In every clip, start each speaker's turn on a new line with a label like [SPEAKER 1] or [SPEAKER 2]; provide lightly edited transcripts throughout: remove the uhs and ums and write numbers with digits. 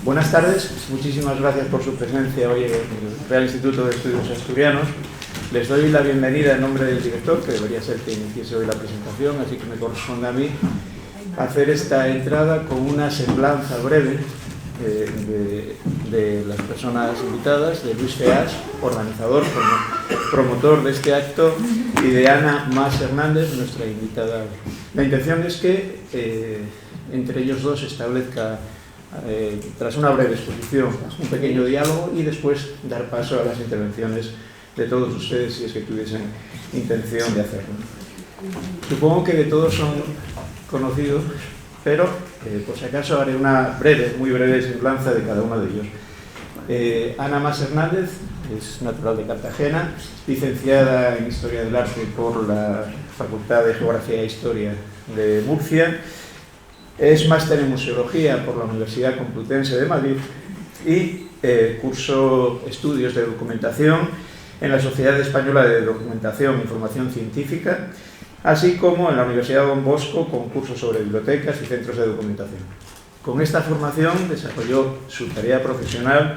[SPEAKER 1] Buenas tardes, muchísimas gracias por su presencia hoy en el Real Instituto de Estudios Asturianos. Les doy la bienvenida en nombre del director, que debería ser quien inicie hoy la presentación, así que me corresponde a mí hacer esta entrada con una semblanza breve de las personas invitadas, de Luis Feas, organizador, promotor de este acto, y de Ana Mas Hernández, nuestra invitada. La intención es que entre ellos dos se establezca, tras una breve exposición, un pequeño diálogo y después dar paso a las intervenciones de todos ustedes, si es que tuviesen intención de hacerlo. Supongo que de todos son conocidos, pero por si acaso haré una breve, muy breve semblanza de cada uno de ellos. Ana Mas Hernández es natural de Cartagena, licenciada en Historia del Arte por la Facultad de Geografía e Historia de Murcia, es máster en Museología por la Universidad Complutense de Madrid y cursó estudios de documentación en la Sociedad Española de Documentación e Información Científica, así como en la Universidad Don Bosco con cursos sobre bibliotecas y centros de documentación. Con esta formación desarrolló su tarea profesional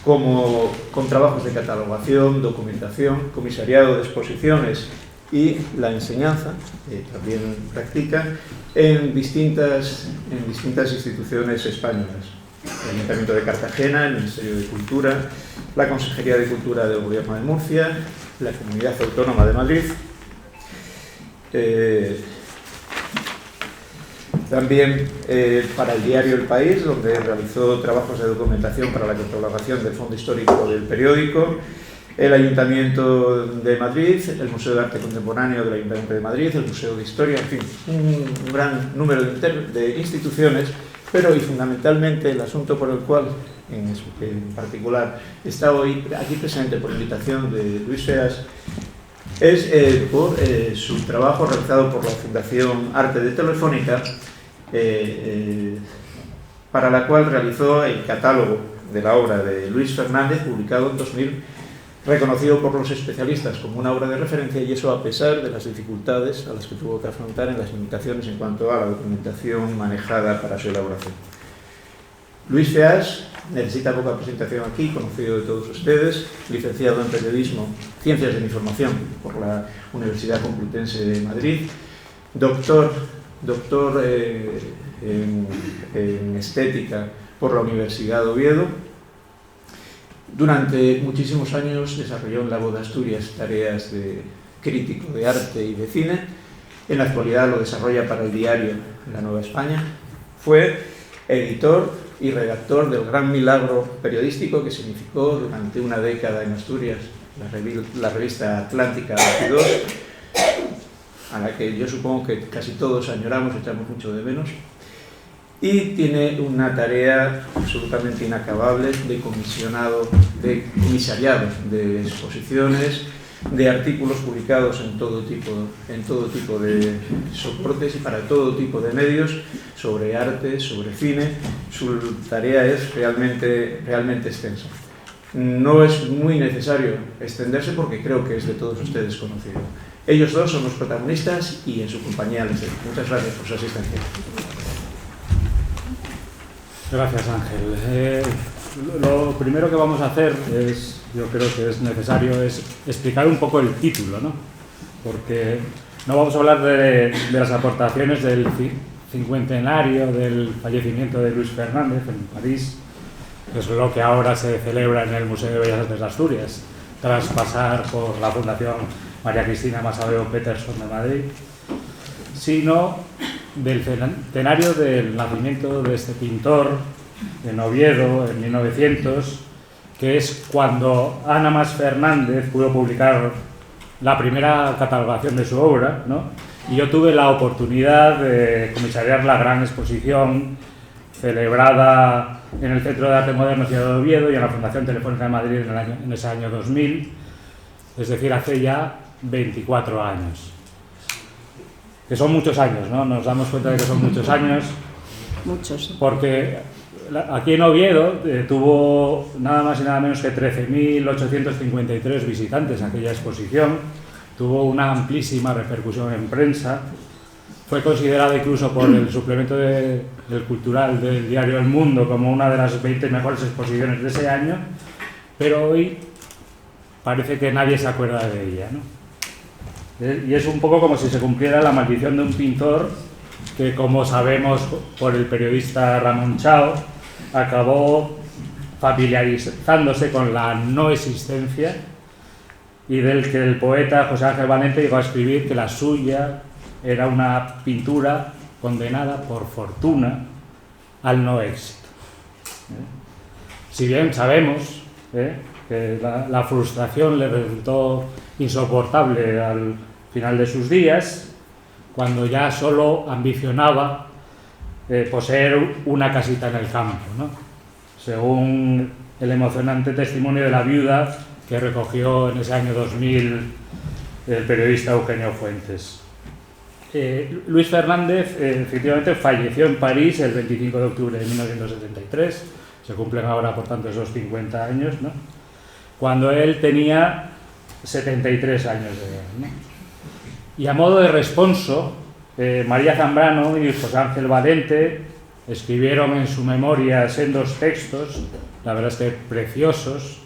[SPEAKER 1] con trabajos de catalogación, documentación, comisariado de exposiciones y la enseñanza, que también practica, en distintas instituciones españolas. El Ayuntamiento de Cartagena, el Ministerio de Cultura, la Consejería de Cultura del Gobierno de Murcia, la Comunidad Autónoma de Madrid. También para el diario El País, donde realizó trabajos de documentación para la catalogación del Fondo Histórico del periódico, el Ayuntamiento de Madrid, el Museo de Arte Contemporáneo del Ayuntamiento de Madrid, el Museo de Historia, en fin, un gran número de instituciones, pero y fundamentalmente el asunto por el cual, en particular, está hoy aquí presente por invitación de Luis Feas, es por su trabajo realizado por la Fundación Arte de Telefónica, para la cual realizó el catálogo de la obra de Luis Fernández, publicado en 2000, reconocido por los especialistas como una obra de referencia, y eso a pesar de las dificultades a las que tuvo que afrontar en las limitaciones en cuanto a la documentación manejada para su elaboración. Luis Feas necesita poca presentación aquí, conocido de todos ustedes, licenciado en Periodismo, Ciencias de la Información por la Universidad Complutense de Madrid, doctor en Estética por la Universidad de Oviedo. Durante muchísimos años desarrolló en La Voz de Asturias tareas de crítico de arte y de cine. En la actualidad lo desarrolla para el diario La Nueva España. Fue editor y redactor del gran milagro periodístico que significó durante una década en Asturias la revista Atlántica 22, a la que yo supongo que casi todos añoramos, echamos mucho de menos. Y tiene una tarea absolutamente inacabable de comisariado de exposiciones, de artículos publicados en todo tipo de soportes y para todo tipo de medios, sobre arte, sobre cine. Su tarea es realmente extensa. No es muy necesario extenderse porque creo que es de todos ustedes conocido. Ellos dos son los protagonistas y en su compañía les doy. Muchas gracias por su asistencia.
[SPEAKER 2] Gracias, Ángel. Lo primero que vamos a hacer es, yo creo que es necesario, es explicar un poco el título, ¿no? Porque no vamos a hablar de las aportaciones del cincuentenario del fallecimiento de Luis Fernández en París, que es lo que ahora se celebra en el Museo de Bellas Artes de Asturias, tras pasar por la Fundación María Cristina Massaveo Peterson de Madrid, sino del centenario del nacimiento de este pintor en Oviedo en 1900, que es cuando Ana Mas Fernández pudo publicar la primera catalogación de su obra, ¿no? Y yo tuve la oportunidad de comisariar la gran exposición celebrada en el Centro de Arte Moderno Ciudad de Oviedo y en la Fundación Telefónica de Madrid en ese año 2000, es decir, hace ya 24 años. Que son muchos años, ¿no? Nos damos cuenta de que son muchos años.
[SPEAKER 3] Muchos.
[SPEAKER 2] Porque aquí en Oviedo tuvo nada más y nada menos que 13.853 visitantes aquella exposición. Tuvo una amplísima repercusión en prensa fue considerada incluso por el suplemento del cultural del diario El Mundo como una de las 20 mejores exposiciones de ese año, pero hoy parece que nadie se acuerda de ella, ¿no? Y es un poco como si se cumpliera la maldición de un pintor que, como sabemos por el periodista Ramón Chao, acabó familiarizándose con la no existencia, y del que el poeta José Ángel Valente llegó a escribir que la suya era una pintura condenada por fortuna al no éxito. Si bien sabemos que la frustración le resultó insoportable al final de sus días, cuando ya solo ambicionaba poseer una casita en el campo, ¿no? Según el emocionante testimonio de la viuda que recogió en ese año 2000 el periodista Eugenio Fuentes. Luis Fernández efectivamente falleció en París el 25 de octubre de 1973, se cumplen ahora por tanto esos 50 años, ¿no? Cuando él tenía 73 años de edad, ¿no? Y a modo de responso, María Zambrano y José Ángel Valente escribieron en su memoria sendos textos, la verdad es que preciosos,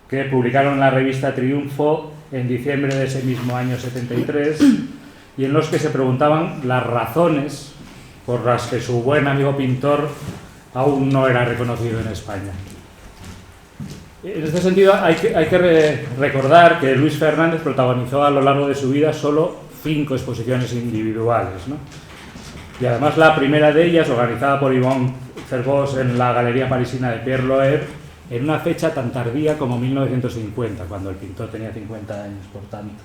[SPEAKER 2] que publicaron en la revista Triunfo en diciembre de ese mismo año 73, y en los que se preguntaban las razones por las que su buen amigo pintor aún no era reconocido en España. En este sentido hay que recordar que Luis Fernández protagonizó a lo largo de su vida solo 5 exposiciones individuales, ¿no? Y además la primera de ellas, organizada por Yvonne Cervós en la Galería Parisina de Pierre Loeb, en una fecha tan tardía como 1950, cuando el pintor tenía 50 años, por tanto.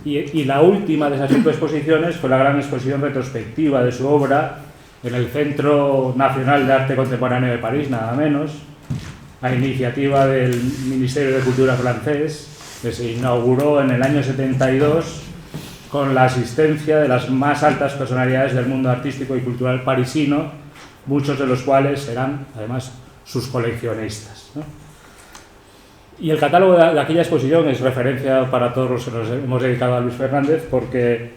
[SPEAKER 2] Y la última de esas 5 exposiciones fue la gran exposición retrospectiva de su obra en el Centro Nacional de Arte Contemporáneo de París, nada menos, a iniciativa del Ministerio de Cultura francés, que se inauguró en el año 72 con la asistencia de las más altas personalidades del mundo artístico y cultural parisino, muchos de los cuales eran, además, sus coleccionistas, ¿no? Y el catálogo de aquella exposición es referencia para todos los que nos hemos dedicado a Luis Fernández, porque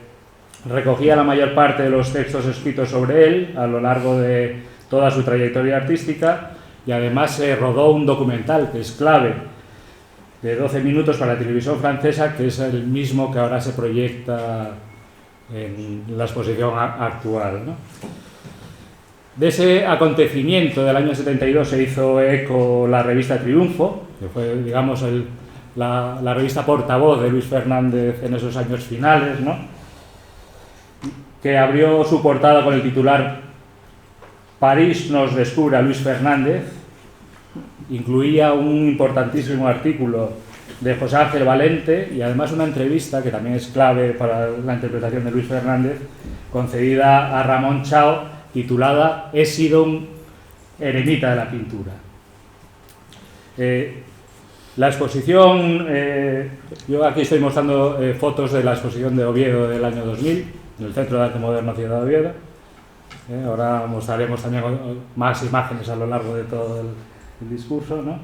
[SPEAKER 2] recogía la mayor parte de los textos escritos sobre él a lo largo de toda su trayectoria artística, y además se rodó un documental que es clave, de 12 minutos para la televisión francesa, que es el mismo que ahora se proyecta en la exposición actual, ¿no? De ese acontecimiento del año 72 se hizo eco la revista Triunfo, que fue, digamos, la revista portavoz de Luis Fernández en esos años finales, ¿no? Que abrió su portada con el titular "París nos descubre a Luis Fernández". Incluía un importantísimo artículo de José Ángel Valente y además una entrevista, que también es clave para la interpretación de Luis Fernández, concedida a Ramón Chao, titulada "He sido un eremita de la pintura". La exposición, yo aquí estoy mostrando fotos de la exposición de Oviedo del año 2000, en el Centro de Arte Moderno Ciudad de Oviedo. Ahora mostraremos también más imágenes a lo largo de todo el discurso, ¿no?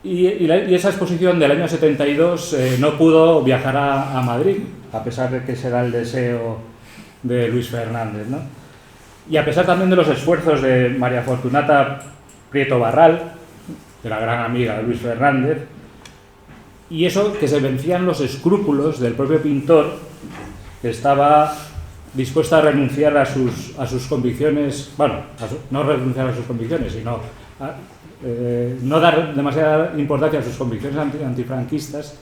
[SPEAKER 2] Y esa exposición del año 72 no pudo viajar a Madrid, a pesar de que ese era el deseo de Luis Fernández, ¿no? Y a pesar también de los esfuerzos de María Fortunata Prieto Barral, de la gran amiga de Luis Fernández, y eso que se vencían los escrúpulos del propio pintor, que estaba dispuesto a renunciar a sus convicciones, bueno, no renunciar a sus convicciones, sino no dar demasiada importancia a sus convicciones antifranquistas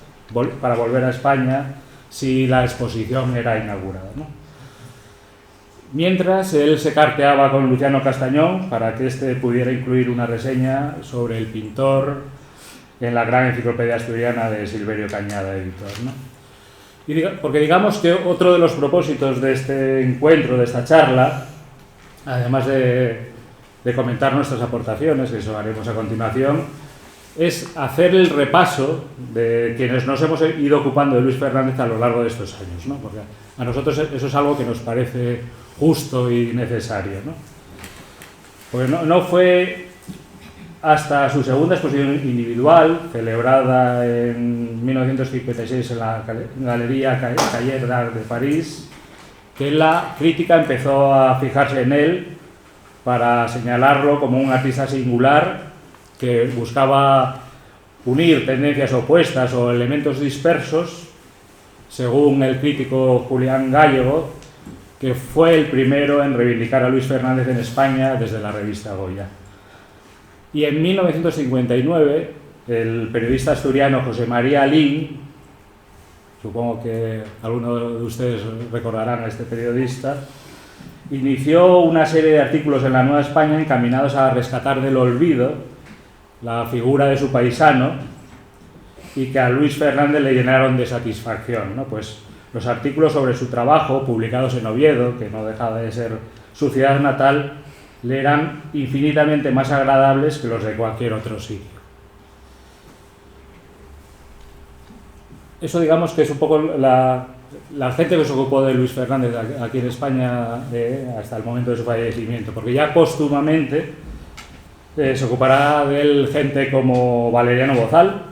[SPEAKER 2] para volver a España si la exposición era inaugurada, ¿no? Mientras él se carteaba con Luciano Castañón para que éste pudiera incluir una reseña sobre el pintor en la gran enciclopedia asturiana de Silverio Cañada, editor, ¿no? Porque digamos que otro de los propósitos de este encuentro, de esta charla, además de comentar nuestras aportaciones, que eso haremos a continuación, es hacer el repaso de quienes nos hemos ido ocupando de Luis Fernández a lo largo de estos años, ¿no? Porque a nosotros eso es algo que nos parece justo y necesario, ¿no? Porque no fue hasta su segunda exposición individual, celebrada en 1956 en la Galería Cahiers d'Art de París, que la crítica empezó a fijarse en él para señalarlo como un artista singular que buscaba unir tendencias opuestas o elementos dispersos, según el crítico Julián Gallego, que fue el primero en reivindicar a Luis Fernández en España desde la revista Goya. Y en 1959, el periodista asturiano José María Lin, supongo que algunos de ustedes recordarán a este periodista, inició una serie de artículos en La Nueva España encaminados a rescatar del olvido la figura de su paisano y que a Luis Fernández le llenaron de satisfacción, ¿no? Pues los artículos sobre su trabajo, publicados en Oviedo, que no dejaba de ser su ciudad natal, le eran infinitamente más agradables que los de cualquier otro sitio. Eso, digamos, que es un poco la gente que se ocupó de Luis Fernández aquí en España hasta el momento de su fallecimiento, porque ya póstumamente se ocupará de él gente como Valeriano Bozal,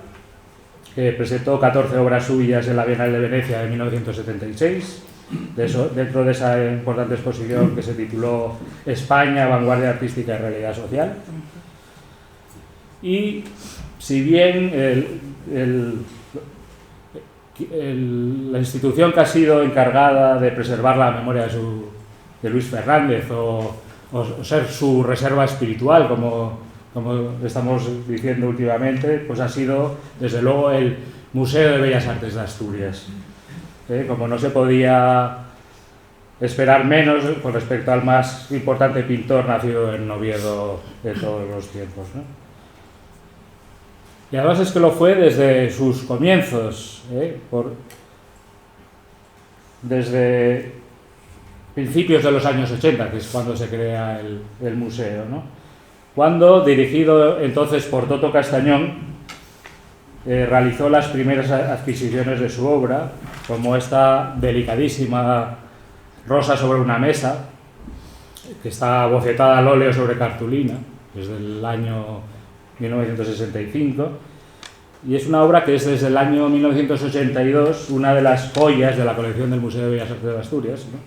[SPEAKER 2] que presentó 14 obras suyas en la Bienal de Venecia en 1976, dentro de esa importante exposición que se tituló España, vanguardia artística y realidad social. Y si bien la institución que ha sido encargada de preservar la memoria de Luis Fernández o ser su reserva espiritual, como estamos diciendo últimamente, pues ha sido desde luego el Museo de Bellas Artes de Asturias. Como no se podía esperar menos con respecto al más importante pintor nacido en Oviedo de todos los tiempos, ¿no? Y además es que lo fue desde sus comienzos, desde principios de los años 80, que es cuando se crea el museo, ¿no? Cuando, dirigido entonces por Toto Castañón, realizó las primeras adquisiciones de su obra, como esta delicadísima Rosa sobre una mesa, que está bocetada al óleo sobre cartulina, desde el año 1965, y es una obra que es desde el año 1982 una de las joyas de la colección del Museo de Bellas Artes de Asturias, ¿no?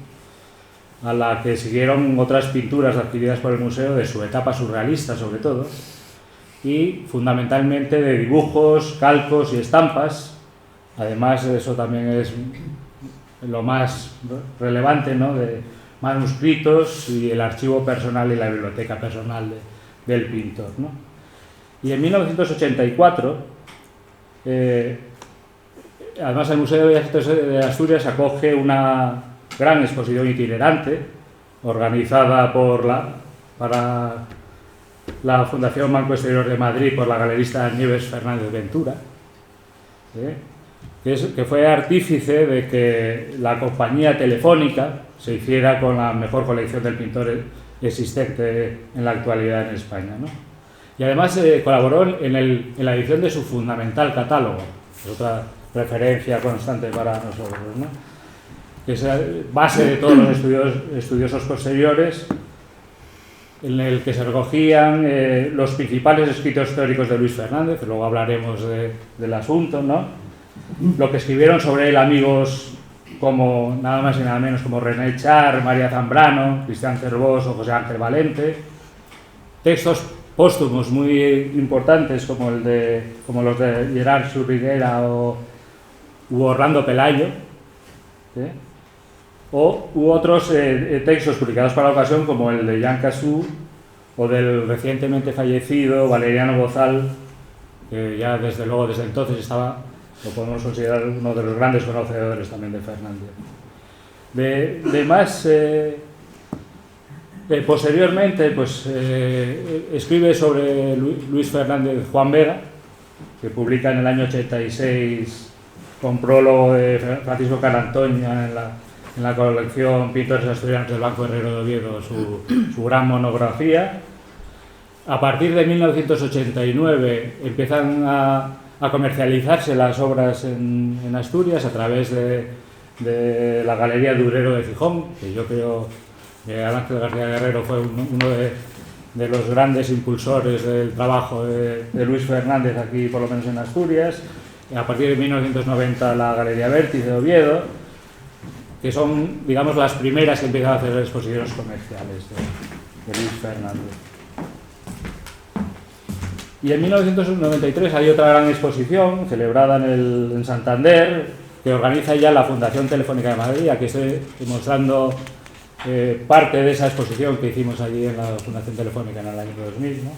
[SPEAKER 2] A la que siguieron otras pinturas adquiridas por el museo de su etapa surrealista sobre todo, y fundamentalmente de dibujos, calcos y estampas. Además, eso también es lo más relevante, ¿no? De manuscritos y el archivo personal y la biblioteca personal del pintor, ¿no? Y en 1984, además el Museo de Bellas Artes de Asturias acoge una gran exposición itinerante organizada para la Fundación Banco Exterior de Madrid por la galerista Nieves Fernández Ventura, que fue artífice de que la compañía telefónica se hiciera con la mejor colección del pintor existente en la actualidad en España, ¿no? Y además colaboró en la edición de su fundamental catálogo, es otra referencia constante para nosotros, ¿no? Que es base de todos los estudiosos posteriores, en el que se recogían los principales escritos teóricos de Luis Fernández, luego hablaremos del asunto, ¿no? Lo que escribieron sobre él amigos como nada más y nada menos como René Char, María Zambrano, Cristian Cervós o José Ángel Valente, textos póstumos muy importantes como los de Gerard Surriguera u Orlando Pelayo, u otros textos publicados para la ocasión como el de Jean Cassou o del recientemente fallecido Valeriano Bozal, que ya desde luego desde entonces lo podemos considerar uno de los grandes conocedores también de Fernández. Posteriormente pues, escribe sobre Luis Fernández Juan Vega, que publica en el año 86 con prólogo de Francisco Carantoña en la colección Pintores Asturianos del Banco Herrero de Oviedo su gran monografía. A partir de 1989 empiezan a comercializarse las obras en Asturias a través de la Galería Durero de Gijón, que yo creo que Ángel García Guerrero fue uno de los grandes impulsores del trabajo de Luis Fernández aquí, por lo menos en Asturias. A partir de 1990 la Galería Vértiz de Oviedo, que son, digamos, las primeras que empiezan a hacer exposiciones comerciales de Luis Fernández. Y en 1993 hay otra gran exposición celebrada en Santander, que organiza ya la Fundación Telefónica de Madrid. Aquí estoy mostrando parte de esa exposición que hicimos allí en la Fundación Telefónica en el año 2000, ¿no?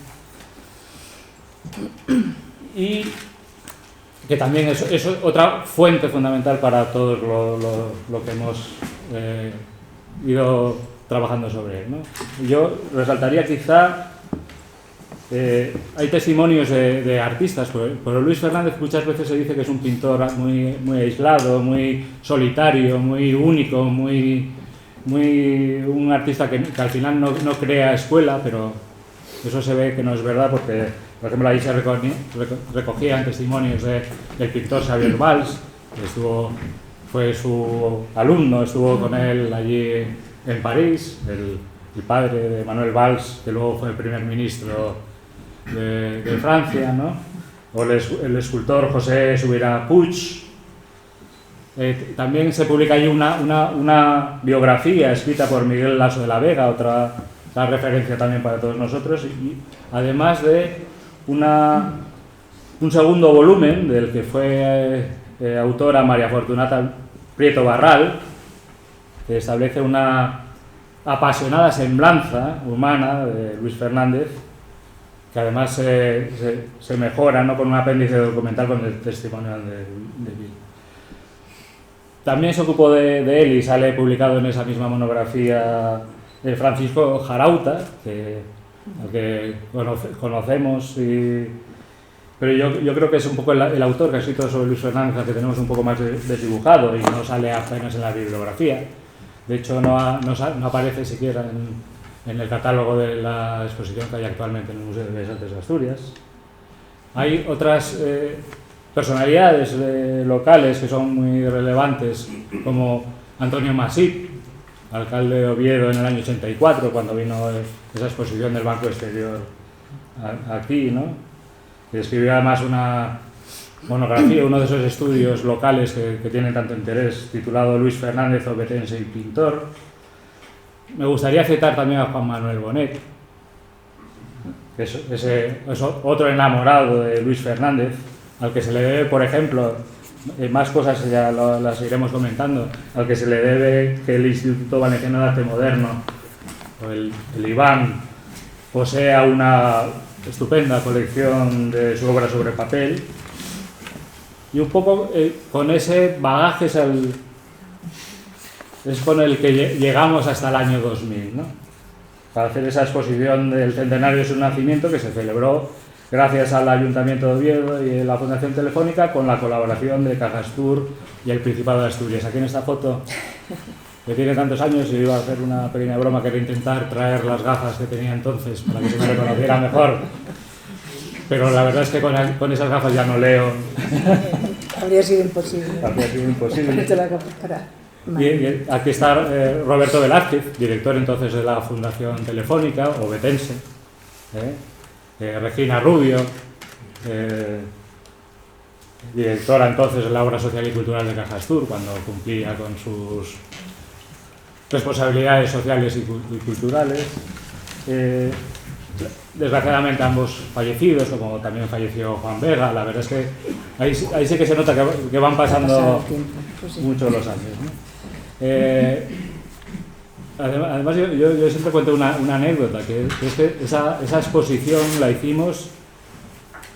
[SPEAKER 2] Y que también es otra fuente fundamental para todo lo que hemos ido trabajando sobre él, ¿no? Yo resaltaría quizá, hay testimonios de artistas, pero Luis Fernández muchas veces se dice que es un pintor muy, muy aislado, muy solitario, muy único, un artista que al final no crea escuela, pero eso se ve que no es verdad, porque por ejemplo ahí se recogían testimonios del pintor Xavier Valls, que fue su alumno, estuvo con él allí en París, el padre de Manuel Valls, que luego fue el primer ministro de Francia, ¿no? O el escultor José Subirà Puig. También se publica ahí una biografía escrita por Miguel Lasso de la Vega, otra referencia también para todos nosotros, y además de un segundo volumen del que fue autora María Fortunata Prieto Barral, que establece una apasionada semblanza humana de Luis Fernández, que además se mejora, ¿no?, con un apéndice documental con el testimonio de Bill. También se ocupó de él y sale publicado en esa misma monografía de Francisco Jarauta, al que conocemos, pero yo creo que es un poco el autor que ha escrito sobre Luis Fernández, que tenemos un poco más desdibujado y no sale apenas en la bibliografía. De hecho, no aparece siquiera en el catálogo de la exposición que hay actualmente en el Museo de Bellas Artes de Asturias. Hay otras personalidades locales que son muy relevantes, como Antonio Masip, alcalde de Oviedo en el año 84, cuando vino esa exposición del Banco Exterior aquí, ¿no? Que escribió además una monografía, uno de esos estudios locales que tienen tanto interés, titulado Luis Fernández, obetense y pintor. Me gustaría citar también a Juan Manuel Bonet, que es otro enamorado de Luis Fernández, al que se le debe, por ejemplo, más cosas ya las iremos comentando, al que se le debe que el Instituto Valenciano de Arte Moderno, o el IVAN, posea una estupenda colección de su obra sobre papel, y un poco con ese bagaje es con el que llegamos hasta el año 2000, ¿no?, para hacer esa exposición del centenario de su nacimiento, que se celebró gracias al Ayuntamiento de Oviedo y la Fundación Telefónica, con la colaboración de Cajastur y el Principado de Asturias. Aquí en esta foto, que tiene tantos años, y iba a hacer una pequeña broma, que era intentar traer las gafas que tenía entonces para que se me reconociera mejor, pero la verdad es que con esas gafas ya no leo.
[SPEAKER 3] Habría sido imposible.
[SPEAKER 2] Habría sido imposible.
[SPEAKER 3] Ponerte la gafa para...
[SPEAKER 2] Y aquí está Roberto Velázquez, director entonces de la Fundación Telefónica, obetense, Regina Rubio, directora entonces de la Obra Social y Cultural de Cajastur, cuando cumplía con sus responsabilidades sociales y culturales. Desgraciadamente ambos fallecidos, como también falleció Juan Vega. La verdad es que ahí sí que se nota que van pasando mucho los años, ¿no? Además yo siempre cuento una anécdota, que es que esa exposición la hicimos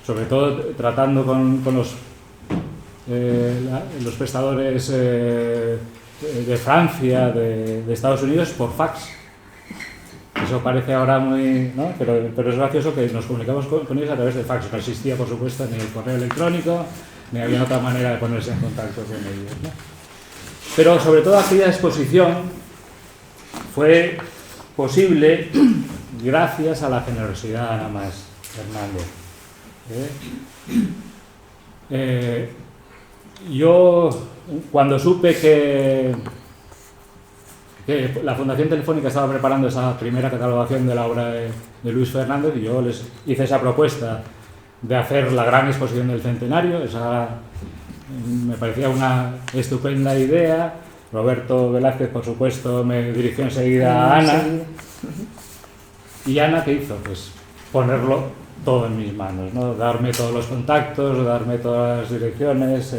[SPEAKER 2] sobre todo tratando con los prestadores de Francia, de Estados Unidos, por fax. Eso parece ahora muy... ¿no? Pero es gracioso que nos comunicamos con ellos a través de fax. No existía, por supuesto, ni el correo electrónico, ni había otra manera de ponerse en contacto con ellos, ¿no? Pero sobre todo aquella exposición fue posible gracias a la generosidad de Ana Mas Hernández. Yo, cuando supe que que la Fundación Telefónica estaba preparando esa primera catalogación de la obra de Luis Fernández y yo les hice esa propuesta de hacer la gran exposición del centenario. Esa me parecía una estupenda idea. Roberto Velázquez, por supuesto, me dirigió enseguida a Ana. ¿Y Ana qué hizo? Pues ponerlo todo en mis manos, ¿no? Darme todos los contactos, darme todas las direcciones,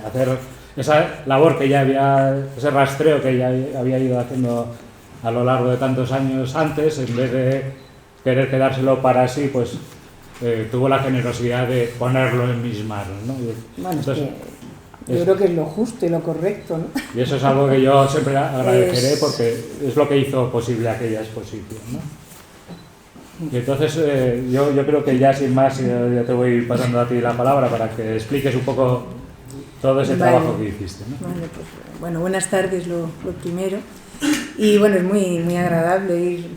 [SPEAKER 2] hacer esa labor que ya había, ese rastreo que ya había ido haciendo a lo largo de tantos años antes, en vez de querer quedárselo para sí, pues tuvo la generosidad de ponerlo en mis manos, ¿no?
[SPEAKER 3] Bueno, entonces, yo creo que es lo justo y lo correcto, ¿no?
[SPEAKER 2] Y eso es algo que yo siempre agradeceré porque es lo que hizo posible aquella exposición, ¿no? Y entonces yo creo que ya sin más ya te voy pasando a ti la palabra para que expliques un poco todo ese trabajo que hiciste, ¿no?
[SPEAKER 3] Vale, pues, bueno, buenas tardes lo primero. Y bueno, es muy agradable ir,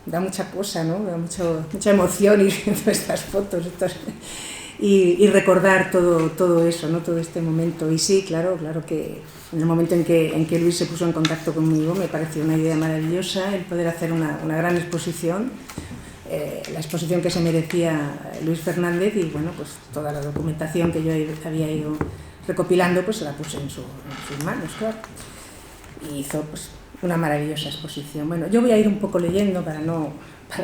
[SPEAKER 3] da mucha cosa, ¿no? Da mucha emoción ir viendo estas fotos y recordar todo eso, ¿no? Todo este momento. Y sí, claro que en el momento en que Luis se puso en contacto conmigo me pareció una idea maravillosa el poder hacer una gran exposición, la exposición que se merecía Luis Fernández, y bueno, pues toda la documentación que yo había ido recopilando pues se la puse en sus manos, claro. Y hizo pues una maravillosa exposición. Bueno, yo voy a ir un poco leyendo para no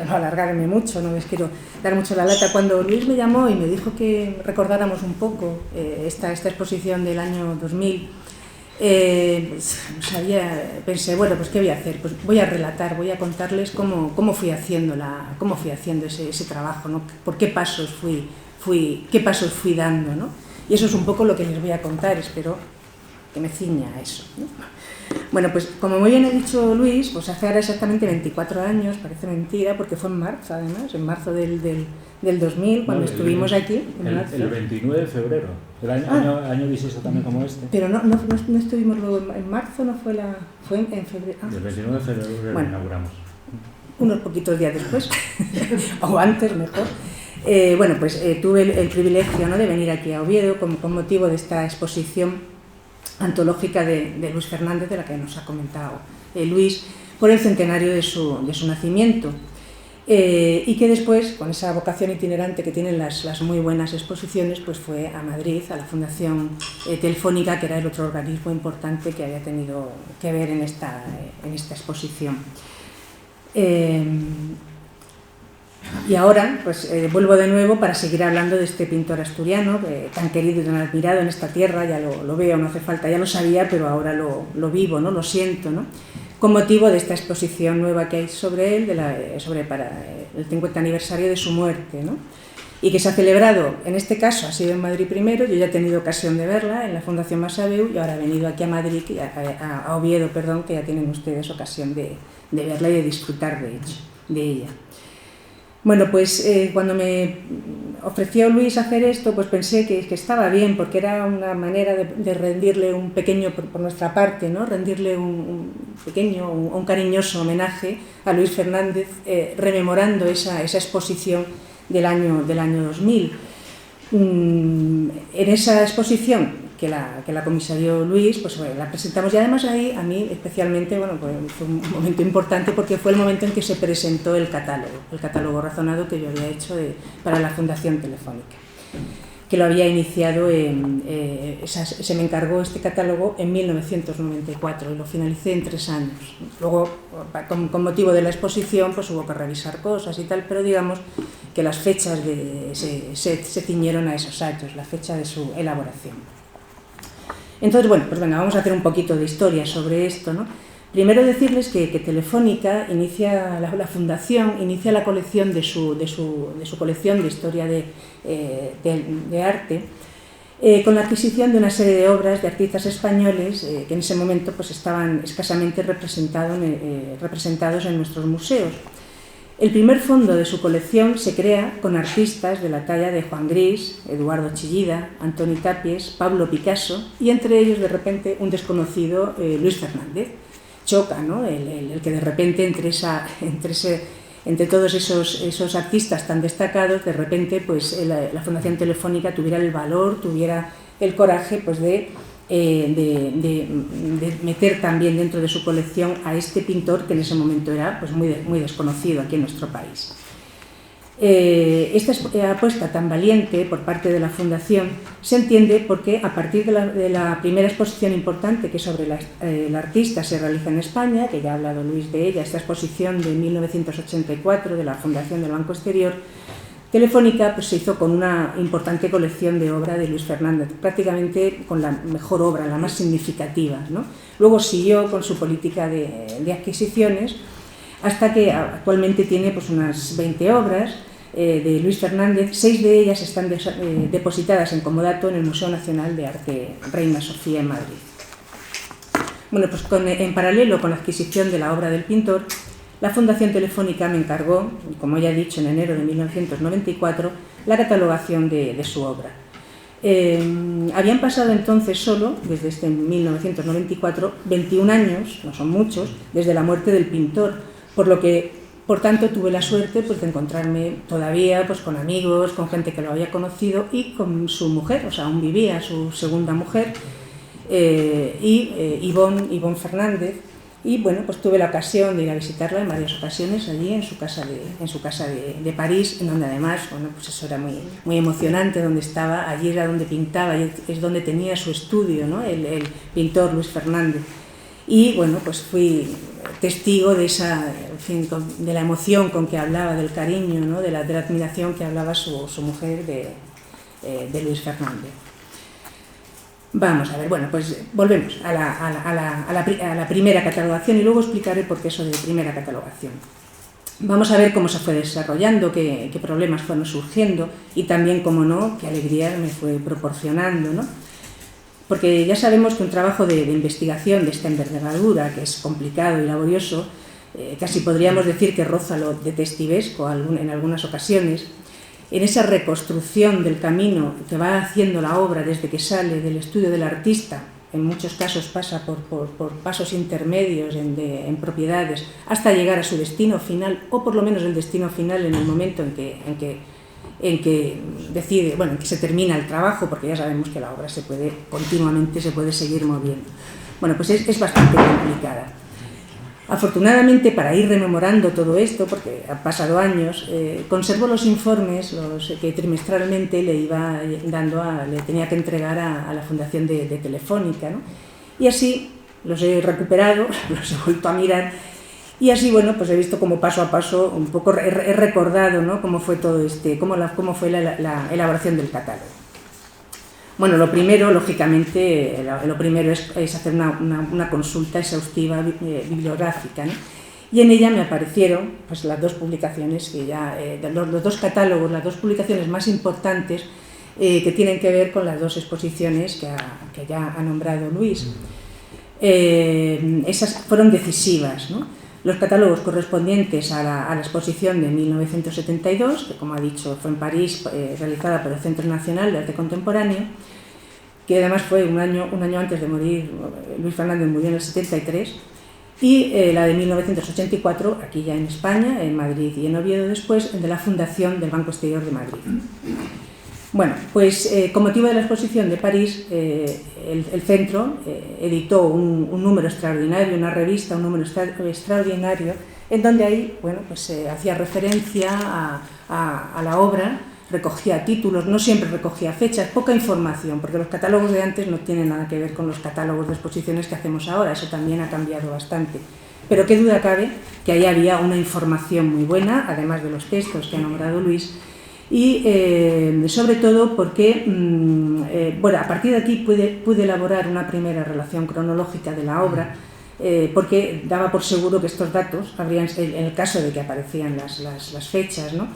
[SPEAKER 3] alargarme mucho, no les quiero dar mucho la lata. Cuando Luis me llamó y me dijo que recordáramos un poco esta exposición del año 2000, pensé, bueno, pues ¿qué voy a hacer? Pues voy a relatar, voy a contarles cómo fui haciendo ese trabajo, ¿no? Por qué pasos qué pasos fui dando, ¿no? Y eso es un poco lo que les voy a contar, espero que me ciña a eso, ¿no? Bueno, pues como muy bien ha dicho Luis, pues hace ahora exactamente 24 años, parece mentira, porque fue en marzo además, en marzo del 2000, cuando estuvimos aquí.
[SPEAKER 2] El 29 de febrero, el año bisiesto también como este.
[SPEAKER 3] Pero no estuvimos luego en marzo, fue en febrero.
[SPEAKER 2] El 29 de febrero bueno, inauguramos.
[SPEAKER 3] Unos poquitos días después, o antes mejor. Bueno, pues tuve el privilegio, ¿no?, de venir aquí a Oviedo con motivo de esta exposición antológica de Luis Fernández, de la que nos ha comentado Luis, por el centenario de su nacimiento, y que después, con esa vocación itinerante que tienen las muy buenas exposiciones, pues fue a Madrid, a la Fundación Telefónica, que era el otro organismo importante que había tenido que ver en esta exposición. Y ahora pues vuelvo de nuevo para seguir hablando de este pintor asturiano tan querido y tan admirado en esta tierra. Ya lo veo, no hace falta, ya lo sabía, pero ahora lo vivo, ¿no? Lo siento, ¿no? Con motivo de esta exposición nueva que hay sobre él, para el 50 aniversario de su muerte, ¿no? Y que se ha celebrado, en este caso ha sido en Madrid primero, yo ya he tenido ocasión de verla en la Fundación Masaveu, y ahora he venido aquí a Madrid, a Oviedo, perdón, que ya tienen ustedes ocasión de verla y de disfrutar de ella. Bueno, pues cuando me ofreció Luis hacer esto, pues pensé que estaba bien, porque era una manera de rendirle un pequeño, por nuestra parte, ¿no?, rendirle un pequeño, un cariñoso homenaje a Luis Fernández, rememorando esa exposición del año 2000. En esa exposición que la comisarió Luis, pues bueno, la presentamos, y además ahí a mí especialmente, bueno, pues fue un momento importante porque fue el momento en que se presentó el catálogo razonado que yo había hecho para la Fundación Telefónica, que lo había iniciado, se me encargó este catálogo en 1994 y lo finalicé en 3 años. Luego, con motivo de la exposición, pues hubo que revisar cosas y tal, pero digamos que las fechas se ciñeron a esos años, la fecha de su elaboración. Entonces, bueno, pues venga, vamos a hacer un poquito de historia sobre esto, ¿no? Primero decirles que Telefónica inicia, la fundación inicia la colección de su colección de historia de arte, con la adquisición de una serie de obras de artistas españoles que en ese momento pues estaban escasamente representados en nuestros museos. El primer fondo de su colección se crea con artistas de la talla de Juan Gris, Eduardo Chillida, Antoni Tapies, Pablo Picasso, y entre ellos de repente un desconocido, Luis Fernández. Choca, ¿no?, el que de repente entre todos esos artistas tan destacados, de repente pues la Fundación Telefónica tuviera el valor, tuviera el coraje pues de de meter también dentro de su colección a este pintor que en ese momento era pues, muy desconocido aquí en nuestro país. Esta apuesta tan valiente por parte de la Fundación se entiende porque a partir de la primera exposición importante que sobre el artista se realiza en España, que ya ha hablado Luis de ella, esta exposición de 1984 de la Fundación del Banco Exterior, Telefónica pues, se hizo con una importante colección de obra de Luis Fernández, prácticamente con la mejor obra, la más significativa, ¿no? Luego siguió con su política de adquisiciones hasta que actualmente tiene pues, unas 20 obras de Luis Fernández. 6 de ellas están depositadas en comodato en el Museo Nacional de Arte Reina Sofía en Madrid. Bueno, pues en paralelo con la adquisición de la obra del pintor, la Fundación Telefónica me encargó, como ya he dicho, en enero de 1994, la catalogación de su obra. Habían pasado entonces solo, desde este 1994, 21 años, no son muchos, desde la muerte del pintor, por tanto tuve la suerte pues, de encontrarme todavía pues, con amigos, con gente que lo había conocido y con su mujer, o sea, aún vivía su segunda mujer, Ivonne Fernández. Y bueno, pues tuve la ocasión de ir a visitarla en varias ocasiones allí en su casa de París, en donde además, bueno, pues eso era muy emocionante, donde estaba, allí era donde pintaba, y es donde tenía su estudio, ¿no? el pintor Luis Fernández. Y bueno, pues fui testigo de esa, en fin, de la emoción con que hablaba, del cariño, ¿no? de la admiración que hablaba su mujer de Luis Fernández. Vamos a ver, bueno, pues volvemos a la primera catalogación y luego explicaré por qué eso de primera catalogación. Vamos a ver cómo se fue desarrollando, qué problemas fueron surgiendo y también, cómo no, qué alegría me fue proporcionando, ¿no? Porque ya sabemos que un trabajo de investigación de esta envergadura, que es complicado y laborioso, casi podríamos decir que roza lo detectivesco en algunas ocasiones, en esa reconstrucción del camino que va haciendo la obra desde que sale del estudio del artista, en muchos casos pasa por pasos intermedios en propiedades, hasta llegar a su destino final, o por lo menos el destino final en el momento en que decide, bueno, en que se termina el trabajo, porque ya sabemos que la obra continuamente se puede seguir moviendo. Bueno, pues es bastante complicada. Afortunadamente, para ir rememorando todo esto, porque han pasado años, conservo los informes que trimestralmente le tenía que entregar a la Fundación de Telefónica, ¿no? Y así los he recuperado, los he vuelto a mirar, y así, bueno, pues he visto como paso a paso, un poco he recordado, ¿no? Cómo fue todo cómo fue la elaboración del catálogo. Bueno, lo primero, lógicamente, es hacer una consulta exhaustiva bibliográfica, ¿no? Y en ella me aparecieron pues, las dos publicaciones, los dos catálogos, las dos publicaciones más importantes que tienen que ver con las dos exposiciones que ya ha nombrado Luis. Esas fueron decisivas, ¿no? Los catálogos correspondientes a la exposición de 1972, que como ha dicho fue en París, realizada por el Centro Nacional de Arte Contemporáneo, que además fue un año antes de morir. Luis Fernández murió en el 73, y la de 1984, aquí ya en España, en Madrid y en Oviedo después, de la Fundación del Banco Exterior de Madrid. Bueno, pues con motivo de la exposición de París, el centro editó un número extraordinario, una revista, un número extraordinario, en donde ahí, bueno, pues se hacía referencia a la obra, recogía títulos, no siempre recogía fechas, poca información, porque los catálogos de antes no tienen nada que ver con los catálogos de exposiciones que hacemos ahora, eso también ha cambiado bastante. Pero qué duda cabe que ahí había una información muy buena, además de los textos que ha nombrado Luis, y sobre todo porque, bueno, a partir de aquí pude elaborar una primera relación cronológica de la obra, porque daba por seguro que estos datos, en el caso de que aparecían las fechas, ¿no?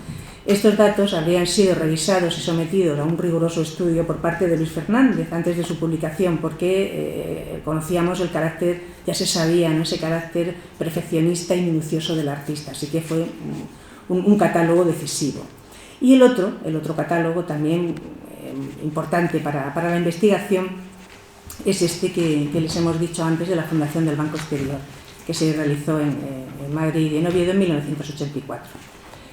[SPEAKER 3] Estos datos habrían sido revisados y sometidos a un riguroso estudio por parte de Luis Fernández antes de su publicación, porque conocíamos el carácter, ya se sabía, ¿no? Ese carácter perfeccionista y minucioso del artista, así que fue un catálogo decisivo. Y el otro catálogo también importante para la investigación es este que les hemos dicho antes, de la Fundación del Banco Exterior, que se realizó en Madrid y en Oviedo en 1984.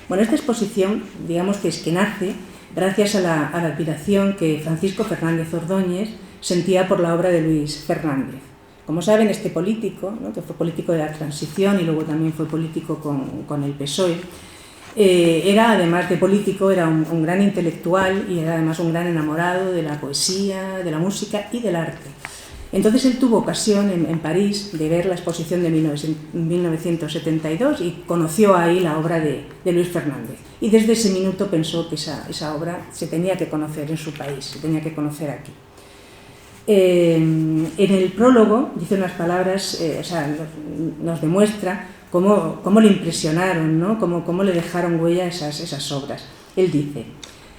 [SPEAKER 3] Bueno, esta exposición, digamos que nace gracias a la admiración que Francisco Fernández Ordóñez sentía por la obra de Luis Fernández. Como saben, este político, ¿no?, que fue político de la transición y luego también fue político con el PSOE, era, además de político, era un gran intelectual y era además un gran enamorado de la poesía, de la música y del arte. Entonces él tuvo ocasión en París de ver la exposición de 1972 y conoció ahí la obra de Luis Fernández. Y desde ese minuto pensó que esa obra se tenía que conocer en su país, se tenía que conocer aquí. En el prólogo dice unas palabras, nos demuestra cómo le impresionaron, ¿no?, cómo le dejaron huella esas obras. Él dice: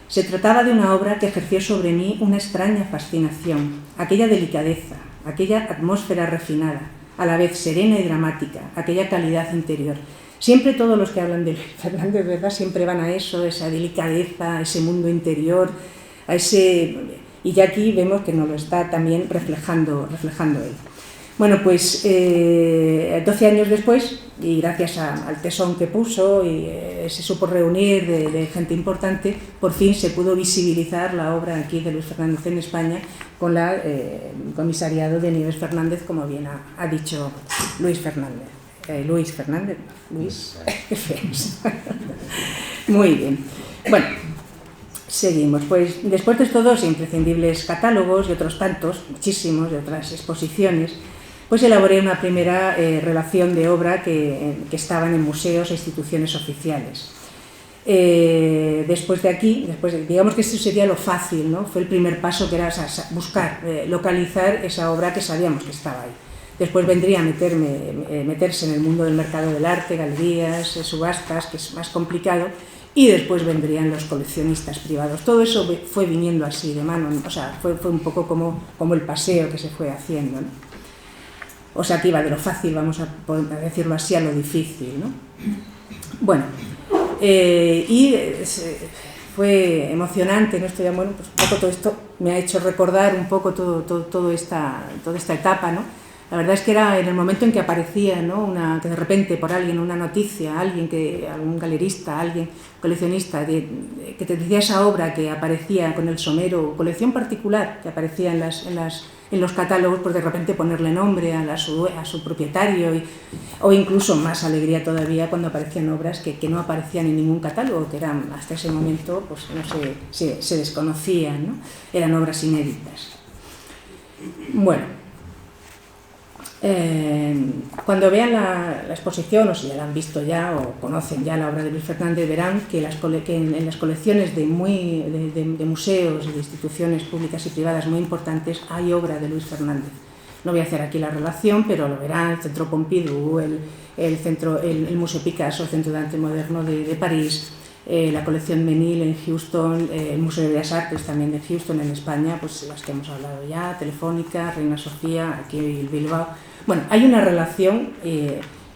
[SPEAKER 3] se trataba de una obra que ejerció sobre mí una extraña fascinación, aquella delicadeza, aquella atmósfera refinada, a la vez serena y dramática, aquella calidad interior. Siempre todos los que hablan de Fernández, ¿verdad?, siempre van a eso, esa delicadeza, a ese mundo interior, a ese... Y ya aquí vemos que nos lo está también reflejando él. Bueno, pues 12 años después, y gracias al tesón que puso y se supo reunir de gente importante, por fin se pudo visibilizar la obra aquí de Luis Fernández en España con el comisariado de Nieves Fernández, como bien ha dicho Luis Fernández. Luis. Muy bien. Bueno, seguimos. Pues después de estos dos imprescindibles catálogos y otros tantos, muchísimos, de otras exposiciones, pues elaboré una primera relación de obra que estaban en museos e instituciones oficiales. Después de aquí, digamos que esto sería lo fácil, ¿no? Fue el primer paso, que era buscar, localizar esa obra que sabíamos que estaba ahí. Después vendría a meterse en el mundo del mercado del arte, galerías, subastas, que es más complicado, y después vendrían los coleccionistas privados. Todo eso fue viniendo así de mano, o sea, fue un poco como el paseo que se fue haciendo, ¿no? O sea, que iba de lo fácil, vamos a decirlo así, a lo difícil, ¿no? Bueno, fue emocionante, ¿no? Bueno, pues un poco todo esto me ha hecho recordar un poco toda esta etapa, ¿no? La verdad es que era en el momento en que aparecía, ¿no?, que de repente por alguien, una noticia, algún galerista, alguien coleccionista, que te decía esa obra que aparecía con el somero, colección particular que aparecía en los catálogos, pues de repente ponerle nombre a su propietario, o incluso más alegría todavía cuando aparecían obras que no aparecían en ningún catálogo, que eran hasta ese momento, pues no se desconocían, ¿no? Eran obras inéditas. Bueno. Cuando vean la exposición, o si ya la han visto ya o conocen ya la obra de Luis Fernández, verán que en las colecciones de museos y de instituciones públicas y privadas muy importantes hay obra de Luis Fernández. No voy a hacer aquí la relación, pero lo verán: el Centro Pompidou, el Museo Picasso, el Centro de Arte Moderno de París, la colección Menil en Houston, el Museo de Bellas Artes también de Houston en España, pues las que hemos hablado ya, Telefónica, Reina Sofía, aquí en Bilbao. Bueno, hay una relación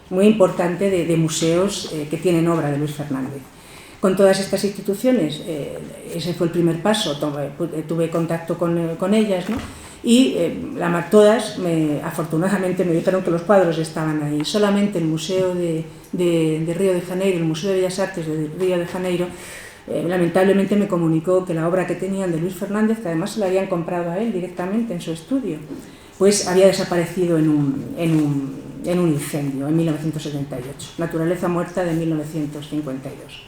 [SPEAKER 3] muy importante de museos que tienen obra de Luis Fernández. Con todas estas instituciones, ese fue el primer paso, tuve contacto con ellas, ¿no? Y todas, afortunadamente, me dijeron que los cuadros estaban ahí. Solamente el Museo de Río de Janeiro, el Museo de Bellas Artes de Río de Janeiro, lamentablemente me comunicó que la obra que tenían de Luis Fernández, que además se la habían comprado a él directamente en su estudio, pues había desaparecido en un incendio en 1978, Naturaleza muerta de 1952.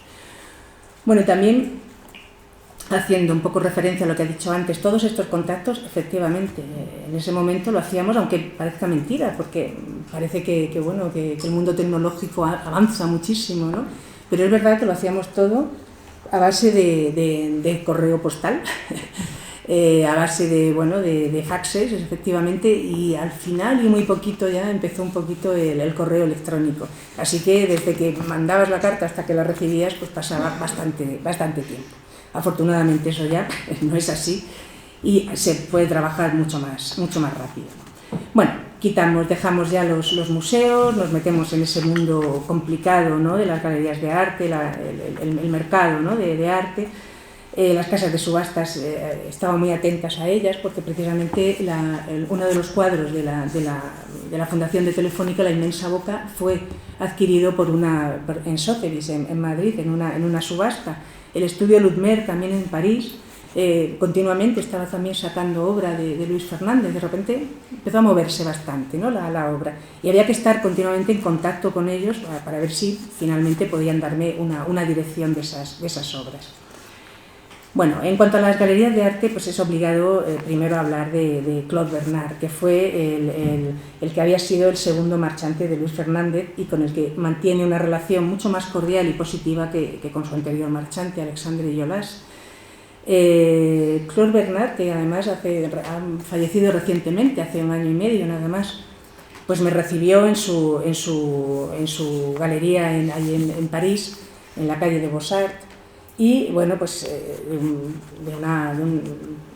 [SPEAKER 3] Bueno, y también, haciendo un poco referencia a lo que he dicho antes, todos estos contactos, efectivamente, en ese momento lo hacíamos, aunque parezca mentira, porque parece que el mundo tecnológico avanza muchísimo, ¿no? Pero es verdad que lo hacíamos todo a base de correo postal, a base de faxes, efectivamente, y al final, y muy poquito ya, empezó un poquito el correo electrónico. Así que desde que mandabas la carta hasta que la recibías, pues pasaba bastante tiempo. Afortunadamente eso ya no es así y se puede trabajar mucho más rápido. Bueno, dejamos ya los museos, nos metemos en ese mundo complicado, ¿no?, de las galerías de arte, el mercado, ¿no?, de arte. Las casas de subastas estaban muy atentas a ellas porque precisamente uno de los cuadros de la Fundación de Telefónica, La inmensa boca, fue adquirido en Sotheby's, en Madrid, en una subasta. El estudio Ludmer, también en París, continuamente estaba también sacando obra de Luis Fernández. De repente empezó a moverse bastante, ¿no? la obra, y había que estar continuamente en contacto con ellos para ver si finalmente podían darme una dirección de esas obras. Bueno, en cuanto a las galerías de arte, pues es obligado primero hablar de Claude Bernard, que fue el que había sido el segundo marchante de Luis Fernández y con el que mantiene una relación mucho más cordial y positiva que con su anterior marchante, Alexandre Jolas. Claude Bernard, que además ha fallecido recientemente, hace 1 año y medio nada más, pues me recibió en su galería ahí en París, en la calle de Beaux-Arts. Y bueno, pues de un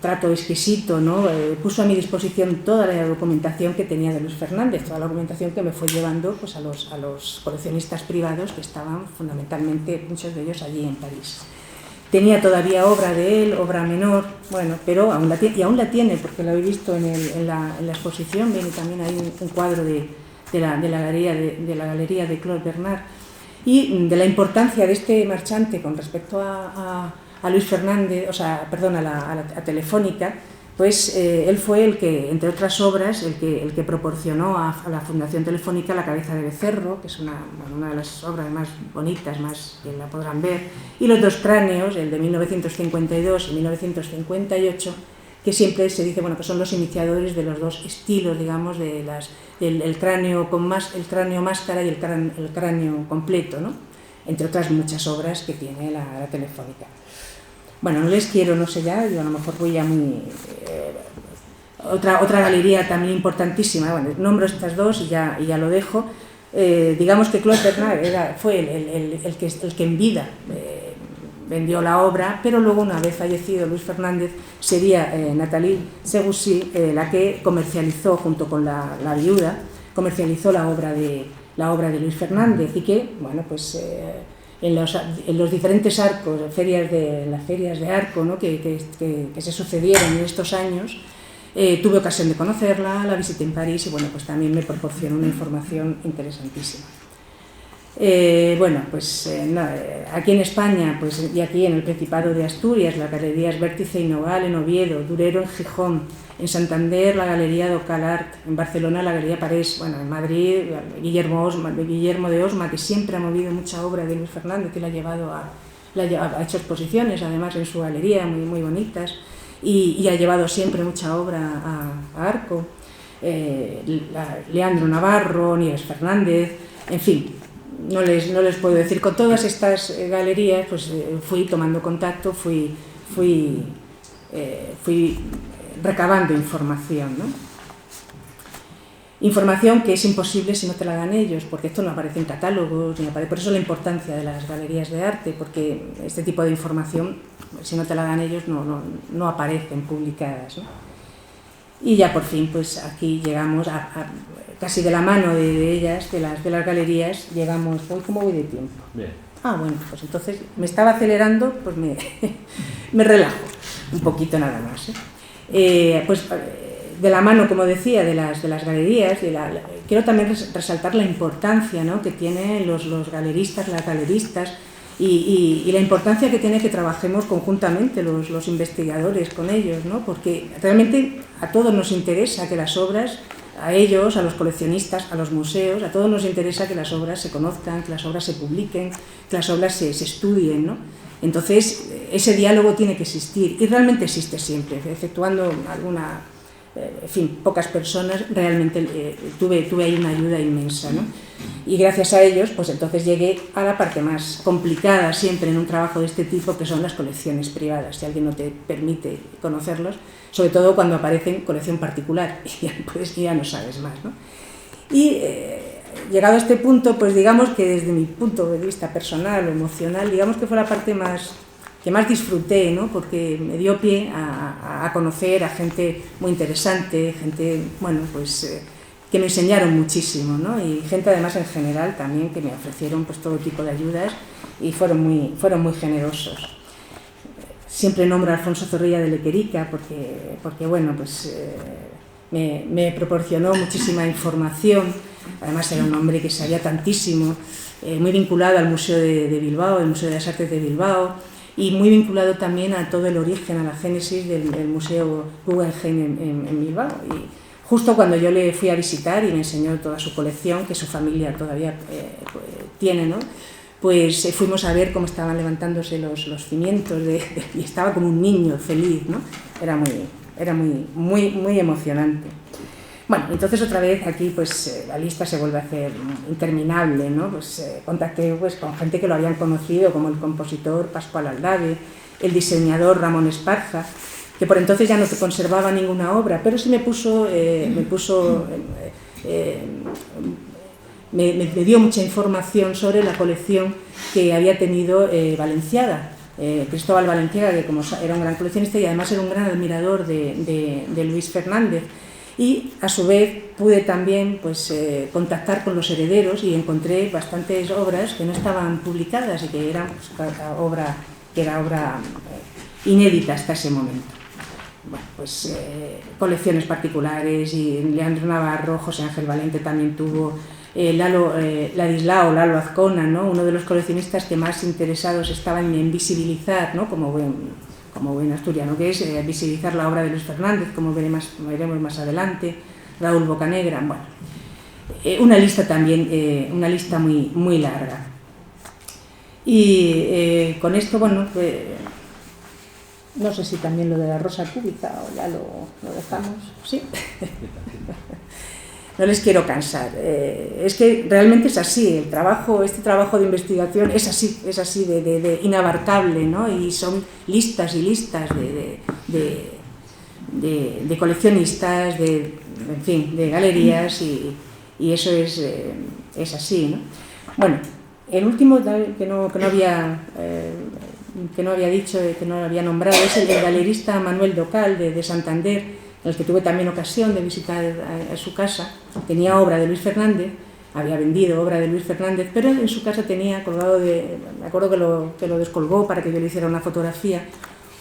[SPEAKER 3] trato exquisito, ¿no? Puso a mi disposición toda la documentación que tenía de Luis Fernández, toda la documentación que me fue llevando pues, a los coleccionistas privados que estaban fundamentalmente, muchos de ellos, allí en París. Tenía todavía obra de él, obra menor, bueno, pero aún la tiene, porque lo he visto en la exposición. Viene también hay un cuadro de la galería de Claude Bernard. Y de la importancia de este marchante con respecto a Luis Fernández, a Telefónica, pues él fue el que, entre otras obras, el que proporcionó a la Fundación Telefónica La cabeza de becerro, que es una de las obras más bonitas, más que la podrán ver, y los 2 cráneos, el de 1952 y 1958, que siempre se dice que son los iniciadores de los 2 estilos, digamos, el cráneo máscara y el cráneo completo, ¿no? Entre otras muchas obras que tiene la Telefónica. Bueno, no les quiero, no sé ya, yo a lo mejor voy a otra galería también importantísima. Bueno, nombro estas 2 y ya lo dejo. Digamos que Claude Bernard fue el que en vida vendió la obra, pero luego, una vez fallecido Luis Fernández, sería Nathalie Segussy la que comercializó, junto con la viuda, comercializó la obra de Luis Fernández, y que, bueno, pues en los diferentes arcos, las ferias de arco, ¿no? que se sucedieron en estos años, tuve ocasión de conocerla, la visité en París y bueno, pues también me proporcionó una información interesantísima. Aquí en España, pues, y aquí en el Principado de Asturias, las galerías Vértice y Nogal en Oviedo, Durero en Gijón, en Santander la Galería Docalart, en Barcelona la Galería Parés, bueno, en Madrid Guillermo de Osma, que siempre ha movido mucha obra de Luis Fernández, que ha hecho exposiciones además en su galería muy, muy bonitas, y ha llevado siempre mucha obra a Arco, Leandro Navarro, Nieves Fernández, en fin. No les puedo decir. Con todas estas galerías pues fui tomando contacto, fui recabando información, ¿no? Información que es imposible si no te la dan ellos, porque esto no aparece en catálogos, por eso la importancia de las galerías de arte, porque este tipo de información, si no te la dan ellos, no aparecen publicadas, ¿no? Y ya por fin, pues aquí llegamos casi de la mano de ellas, de las galerías, llegamos. ¿Cómo voy de tiempo?
[SPEAKER 1] Bien.
[SPEAKER 3] Bueno, pues entonces me estaba acelerando, pues me relajo un poquito nada más, pues de la mano, como decía, de las galerías, quiero también resaltar la importancia, ¿no? que tienen los galeristas, las galeristas, y la importancia que tiene que trabajemos conjuntamente los investigadores con ellos, ¿no? Porque realmente a todos nos interesa que las obras, a ellos, a los coleccionistas, a los museos, a todos nos interesa que las obras se conozcan, que las obras se publiquen, que las obras se estudien, ¿no? Entonces, ese diálogo tiene que existir, y realmente existe siempre, exceptuando pocas personas, realmente tuve ahí una ayuda inmensa, ¿no? Y gracias a ellos, pues entonces llegué a la parte más complicada siempre en un trabajo de este tipo, que son las colecciones privadas, si alguien no te permite conocerlos, sobre todo cuando aparecen colección particular, y pues ya no sabes más, ¿no? Y llegado a este punto, pues digamos que desde mi punto de vista personal o emocional, digamos que fue la parte que más disfruté, ¿no? Porque me dio pie a conocer a gente muy interesante, gente, bueno, pues que me enseñaron muchísimo, ¿no? Y gente además en general también que me ofrecieron pues todo tipo de ayudas y fueron muy generosos. Siempre nombro a Alfonso Zorrilla de Lequerica porque bueno, pues me proporcionó muchísima información. Además era un hombre que sabía tantísimo, muy vinculado al Museo de Bilbao, el Museo de las Artes de Bilbao, y muy vinculado también a todo el origen, a la génesis del Museo Guggenheim en Bilbao. Y justo cuando yo le fui a visitar y me enseñó toda su colección, que su familia todavía tiene, ¿no? Pues fuimos a ver cómo estaban levantándose los cimientos y estaba como un niño feliz, ¿no? Era muy emocionante. Bueno, entonces otra vez aquí pues la lista se vuelve a hacer interminable, ¿no? Pues contacté pues con gente que lo habían conocido, como el compositor Pascual Aldave, el diseñador Ramón Esparza, que por entonces ya no conservaba ninguna obra, pero sí me dio mucha información sobre la colección que había tenido Valenciaga. Cristóbal Valenciaga, que como era un gran coleccionista y además era un gran admirador de Luis Fernández. Y a su vez pude también pues, contactar con los herederos y encontré bastantes obras que no estaban publicadas y que eran pues, obra inédita hasta ese momento. Bueno, pues colecciones particulares, y Leandro Navarro, José Ángel Valente también tuvo, Ladislao Azcona, ¿no? Uno de los coleccionistas que más interesados estaban en visibilizar, ¿no? como buen asturiano que es, visibilizar la obra de Luis Fernández, como veremos más adelante, Raúl Bocanegra, bueno, una lista también, una lista muy larga. Y con esto, bueno, no sé si también lo de la rosa cúbica o ya lo dejamos, ¿sí? No les quiero cansar, es que realmente es así, este trabajo de investigación es así de inabarcable, ¿no? Y son listas y listas de coleccionistas, en fin, de galerías, y eso es así, ¿no? Bueno, el último que no había dicho, que no había nombrado, es el del galerista Manuel Docal de Santander, en el que tuve también ocasión de visitar a su casa. Tenía obra de Luis Fernández, había vendido obra de Luis Fernández, pero en su casa tenía colgado, me acuerdo que lo descolgó para que yo le hiciera una fotografía,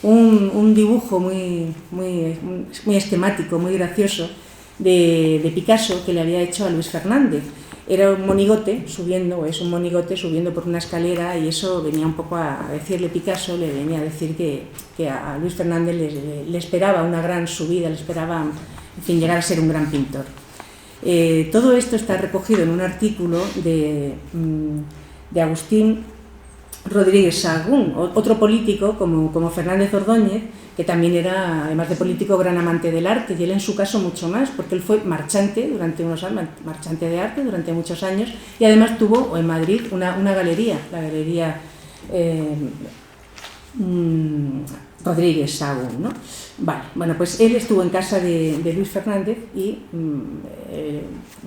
[SPEAKER 3] un dibujo muy esquemático, muy gracioso, de Picasso, que le había hecho a Luis Fernández. Era un monigote subiendo, o es un monigote subiendo por una escalera, y eso venía un poco a decirle Picasso, le venía a decir que a Luis Fernández le esperaba una gran subida, le esperaba, en fin, llegar a ser un gran pintor. Todo esto está recogido en un artículo de Agustín Rodríguez Sahagún, otro político como Fernández Ordóñez, que también era, además de político, gran amante del arte, y él en su caso mucho más, porque él fue marchante de arte durante muchos años, y además tuvo en Madrid una galería, la galería Rodríguez Sahagún, ¿no? Vale, bueno, pues él estuvo en casa de Luis Fernández y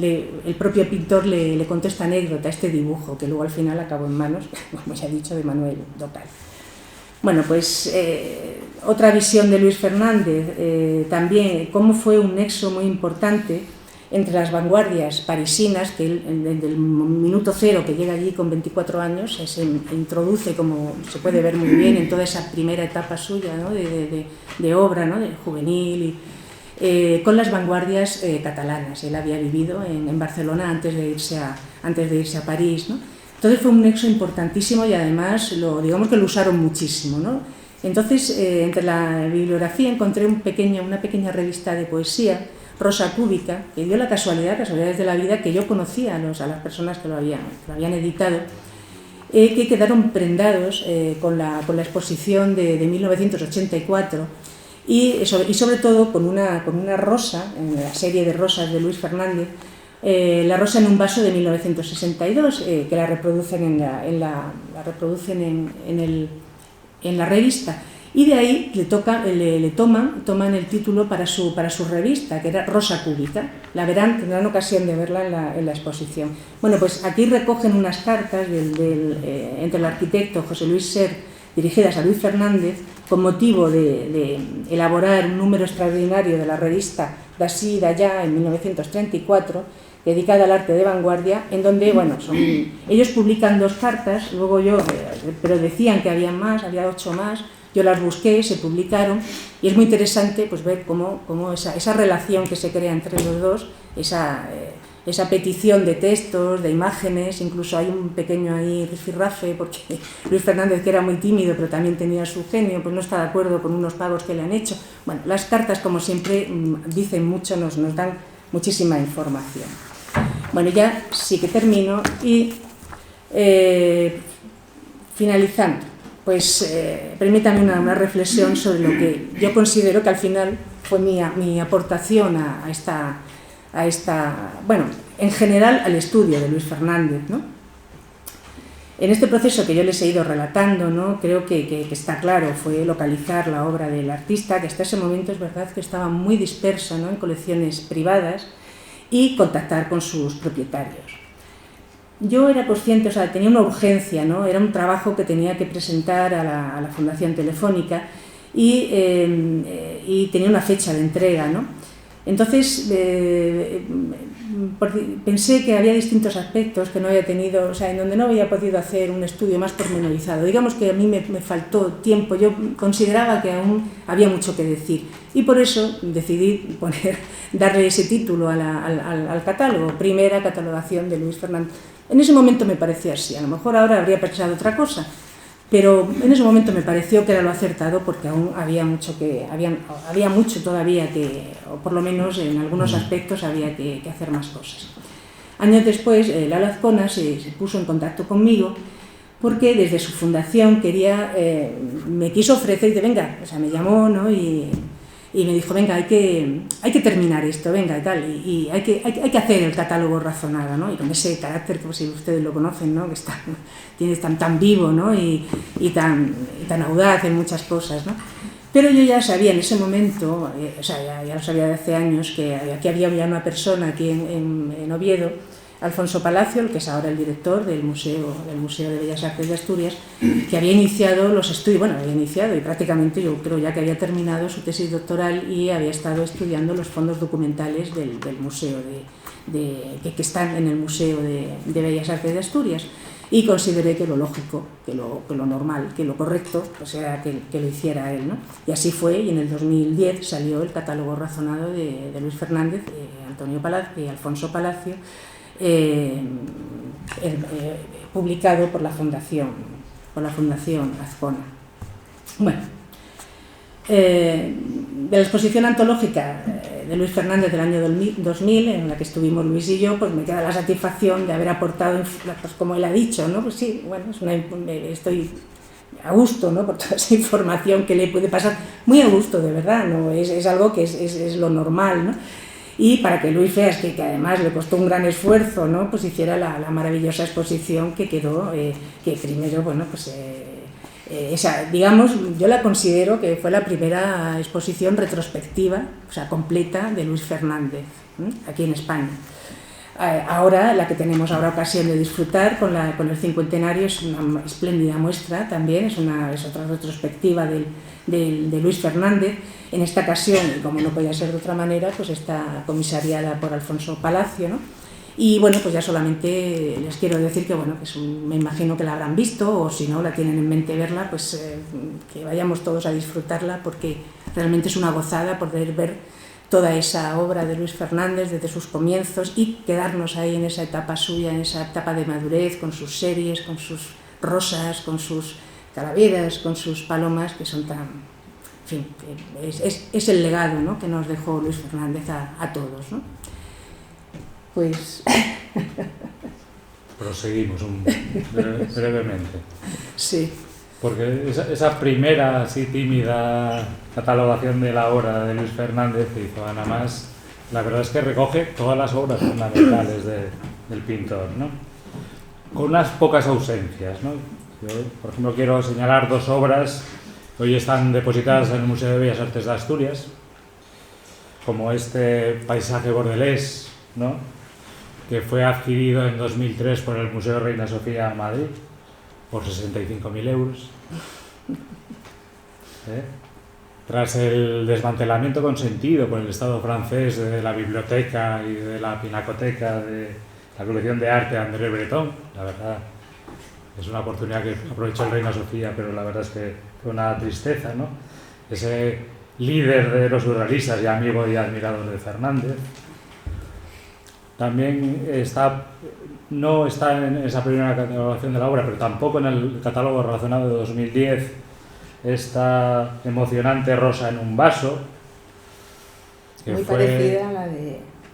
[SPEAKER 3] el propio pintor le contó esta anécdota, este dibujo, que luego al final acabó en manos, como ya he dicho, de Manuel Docal. Bueno, pues otra visión de Luis Fernández, también cómo fue un nexo muy importante entre las vanguardias parisinas, que él, desde el minuto cero que llega allí con 24 años, se introduce, como se puede ver muy bien, en toda esa primera etapa suya, ¿no? de obra, ¿no? De juvenil, con las vanguardias catalanas. Él había vivido en Barcelona antes de irse a París, ¿no? Entonces fue un nexo importantísimo, y además digamos que lo usaron muchísimo, ¿no? Entonces, entre la bibliografía encontré una pequeña revista de poesía, Rosa Cúbica, que dio casualidades de la vida, que yo conocía a las personas que lo habían editado, que quedaron prendados con la exposición de 1984, y sobre todo con una rosa, en la serie de rosas de Luis Fernández, la rosa en un vaso de 1962, que la reproducen en la revista, y de ahí toman el título para su revista, que era Rosa Cúbica. Tendrán ocasión de verla en la exposición. Bueno, pues aquí recogen unas cartas entre el arquitecto José Luis Ser, dirigidas a Luis Fernández, con motivo de elaborar un número extraordinario de la revista D'ací i d'allà en 1934, dedicada al arte de vanguardia, en donde, bueno, ellos publican 2 cartas, luego pero decían que había 8 más, yo las busqué, se publicaron, y es muy interesante pues ver cómo esa relación que se crea entre los dos, esa esa petición de textos, de imágenes, incluso hay un pequeño ahí rifirrafe, porque Luis Fernández, que era muy tímido, pero también tenía su genio, pues no está de acuerdo con unos pagos que le han hecho. Bueno, las cartas, como siempre, dicen mucho, nos dan muchísima información. Bueno, ya sí que termino y finalizando, pues permítame una reflexión sobre lo que yo considero que al final fue mi aportación a esta, bueno, en general al estudio de Luis Fernández, ¿no? En este proceso que yo les he ido relatando, ¿no? Creo que está claro, fue localizar la obra del artista, que hasta ese momento es verdad que estaba muy dispersa, ¿no? En colecciones privadas, y contactar con sus propietarios. Yo era consciente, o sea, tenía una urgencia, ¿no? Era un trabajo que tenía que presentar a la Fundación Telefónica y tenía una fecha de entrega, ¿no? Entonces pensé que había distintos aspectos que no había tenido, o sea, en donde no había podido hacer un estudio más pormenorizado. Digamos que a mí me faltó tiempo, yo consideraba que aún había mucho que decir y por eso decidí darle ese título al catálogo, Primera catalogación de Luis Fernández. En ese momento me parecía así, a lo mejor ahora habría pensado otra cosa, pero en ese momento me pareció que era lo acertado porque aún había mucho todavía que, o por lo menos en algunos aspectos había que hacer más cosas. Años después, Lalo Azcona se puso en contacto conmigo porque desde su fundación me quiso ofrecer, y venga, o sea, me llamó, ¿no? Y me dijo, venga, hay que terminar esto, venga, y tal, y hay que hacer el catálogo razonado, ¿no? Y con ese carácter, como si ustedes lo conocen, ¿no? Que tiene tan vivo, ¿no? y tan audaz en muchas cosas, ¿no? Pero yo ya sabía en ese momento, o sea, ya lo sabía de hace años, que aquí había ya una persona aquí en Oviedo, Alfonso Palacio, el que es ahora el director del Museo de Bellas Artes de Asturias, que había iniciado los estudios, bueno, había iniciado y prácticamente yo creo ya que había terminado su tesis doctoral y había estado estudiando los fondos documentales del museo, que están en el Museo de Bellas Artes de Asturias. Y consideré que lo lógico, que lo normal, que lo correcto, pues era que lo hiciera él, ¿no? Y así fue, y en el 2010 salió el catálogo razonado de Luis Fernández, Antonio Palacio y Alfonso Palacio, publicado por la Fundación Azcona. Bueno, de la exposición antológica de Luis Fernández del año 2000, en la que estuvimos Luis y yo, pues me queda la satisfacción de haber aportado, pues como él ha dicho, ¿no? Pues sí, bueno, estoy a gusto, ¿no? Por toda esa información que le puede pasar, muy a gusto, de verdad, ¿no? Es algo que es lo normal, ¿no? Y para que Luis Feas, que además le costó un gran esfuerzo, ¿no? Pues hiciera la maravillosa exposición que quedó, que primero, bueno, pues digamos, yo la considero que fue la primera exposición retrospectiva, o sea, completa de Luis Fernández, aquí en España. Ahora, la que tenemos ahora ocasión de disfrutar con el cincuentenario es una espléndida muestra también, es otra retrospectiva de Luis Fernández. En esta ocasión, y como no podía ser de otra manera, pues está comisariada por Alfonso Palacio, ¿no? Y bueno, pues ya solamente les quiero decir que bueno, me imagino que la habrán visto, o si no la tienen en mente verla, pues que vayamos todos a disfrutarla, porque realmente es una gozada poder ver toda esa obra de Luis Fernández desde sus comienzos y quedarnos ahí en esa etapa suya, en esa etapa de madurez, con sus series, con sus rosas, con sus calaveras, con sus palomas, que son tan... En fin, es el legado, ¿no? Que nos dejó Luis Fernández a todos, ¿no? Pues...
[SPEAKER 2] Proseguimos brevemente.
[SPEAKER 3] Sí.
[SPEAKER 2] Porque esa primera, así tímida catalogación de la obra de Luis Fernández que hizo Ana Mas, la verdad es que recoge todas las obras fundamentales del pintor, ¿no? Con unas pocas ausencias, ¿no? Yo, por ejemplo, quiero señalar dos obras que hoy están depositadas en el Museo de Bellas Artes de Asturias, como este paisaje bordelés, ¿no? Que fue adquirido en 2003 por el Museo Reina Sofía Madrid por 65.000 euros. Tras el desmantelamiento consentido por el Estado francés de la biblioteca y de la pinacoteca de la colección de arte André Breton, la verdad es una oportunidad que aprovechó el Reina Sofía, pero la verdad es que fue una tristeza, ¿no? Ese líder de los surrealistas y amigo y admirador de Fernández. también no está en esa primera catalogación de la obra, pero tampoco en el catálogo relacionado de 2010, esta emocionante Rosa en un vaso, que
[SPEAKER 3] muy parecida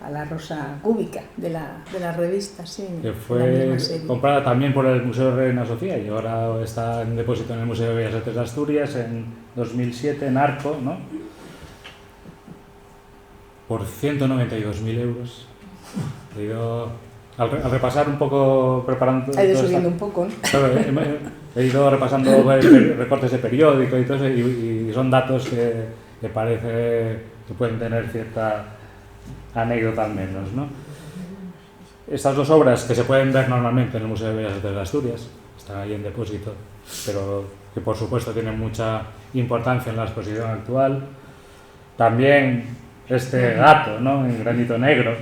[SPEAKER 3] a la rosa cúbica de la revista, sí,
[SPEAKER 2] que fue comprada también por el Museo de Reina Sofía y ahora está en depósito en el Museo de Bellas Artes de Asturias en 2007 en Arco, ¿no? Por 192.000 euros. He ido, al repasar un poco, preparando...
[SPEAKER 3] Ha ido subiendo un poco, ¿no?
[SPEAKER 2] Claro, he ido repasando recortes de periódico y todo eso, y son datos que parece que pueden tener cierta anécdota al menos, ¿no? Estas dos obras que se pueden ver normalmente en el Museo de Bellas Artes de Asturias, están ahí en depósito, pero que por supuesto tienen mucha importancia en la exposición actual. También este gato, ¿no?, en granito negro,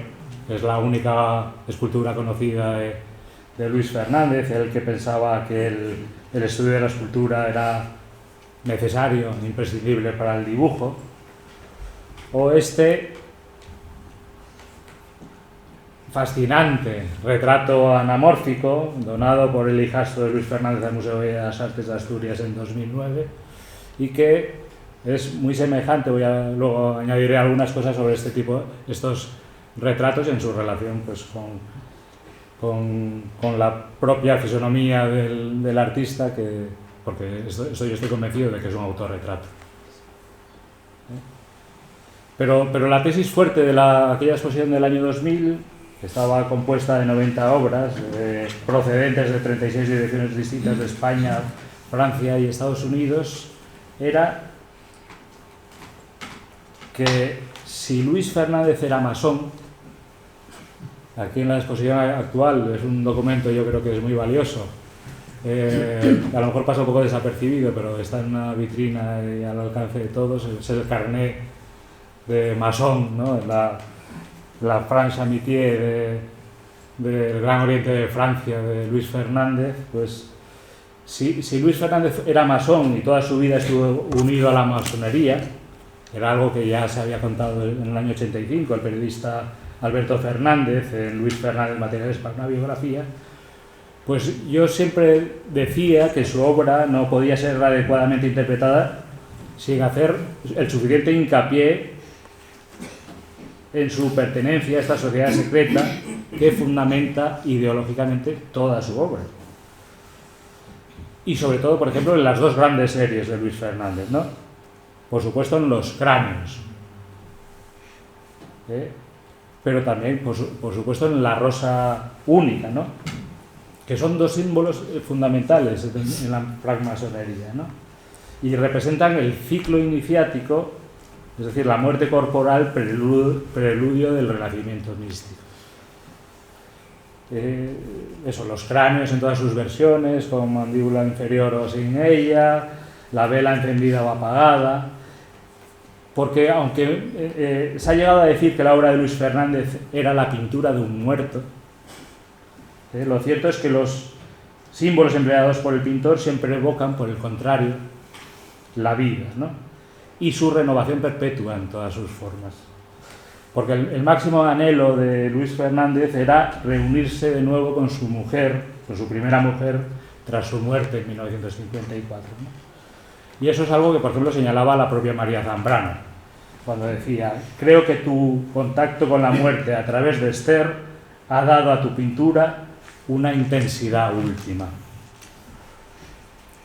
[SPEAKER 2] que es la única escultura conocida de Luis Fernández, el que pensaba que el estudio de la escultura era necesario, imprescindible para el dibujo. O este fascinante retrato anamórfico donado por el hijastro de Luis Fernández al Museo de Bellas Artes de Asturias en 2009 y que es muy semejante. Luego añadiré algunas cosas sobre estos retratos en su relación pues, con la propia fisonomía del artista, porque yo estoy convencido de que es un autorretrato. Pero la tesis fuerte de aquella exposición del año 2000, que estaba compuesta de 90 obras procedentes de 36 direcciones distintas de España, Francia y Estados Unidos, era que si Luis Fernández era masón, aquí en la exposición actual es un documento, yo creo que es muy valioso, a lo mejor pasa un poco desapercibido, pero está en una vitrina y al alcance de todos, es el carnet de masón, ¿no? La France Amitié del Gran Oriente de Francia de Luis Fernández. Pues si Luis Fernández era masón y toda su vida estuvo unido a la masonería, era algo que ya se había contado en el año 85 el periodista Alberto Fernández en Luis Fernández Materiales para una biografía, pues yo siempre decía que su obra no podía ser adecuadamente interpretada sin hacer el suficiente hincapié en su pertenencia a esta sociedad secreta que fundamenta ideológicamente toda su obra. Y sobre todo, por ejemplo, en las dos grandes series de Luis Fernández, ¿no? Por supuesto en los cráneos, pero también, por supuesto, en la rosa única, ¿no?, que son dos símbolos fundamentales en la francmasonería, ¿no?, y representan el ciclo iniciático, es decir, la muerte corporal, preludio del renacimiento místico. Los cráneos en todas sus versiones, con mandíbula inferior o sin ella, la vela encendida o apagada, porque aunque se ha llegado a decir que la obra de Luis Fernández era la pintura de un muerto, lo cierto es que los símbolos empleados por el pintor siempre evocan, por el contrario, la vida, ¿no?, y su renovación perpetua en todas sus formas. Porque el máximo anhelo de Luis Fernández era reunirse de nuevo con su mujer, con su primera mujer, tras su muerte en 1954, ¿no? Y eso es algo que, por ejemplo, señalaba la propia María Zambrano, cuando decía: creo que tu contacto con la muerte a través de Esther ha dado a tu pintura una intensidad última.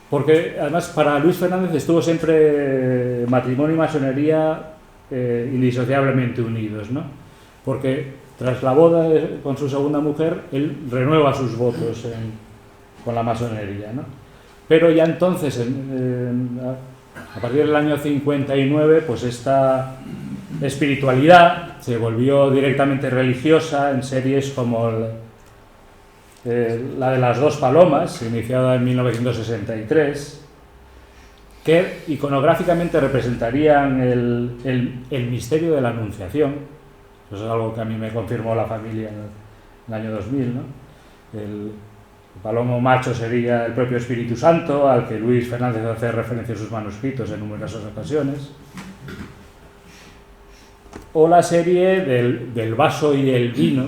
[SPEAKER 2] Porque, además, para Luis Fernández estuvo siempre matrimonio y masonería indisociablemente unidos, ¿no? Porque tras la boda con su segunda mujer, él renueva sus votos con la masonería, ¿no? Pero ya entonces, a partir del año 59, pues esta espiritualidad se volvió directamente religiosa en series como la de las dos palomas, iniciada en 1963, que iconográficamente representarían el misterio de la Anunciación. Eso es algo que a mí me confirmó la familia en el año 2000, ¿no? El palomo macho sería el propio Espíritu Santo, al que Luis Fernández hace referencia en sus manuscritos en numerosas ocasiones. O la serie del vaso y el vino,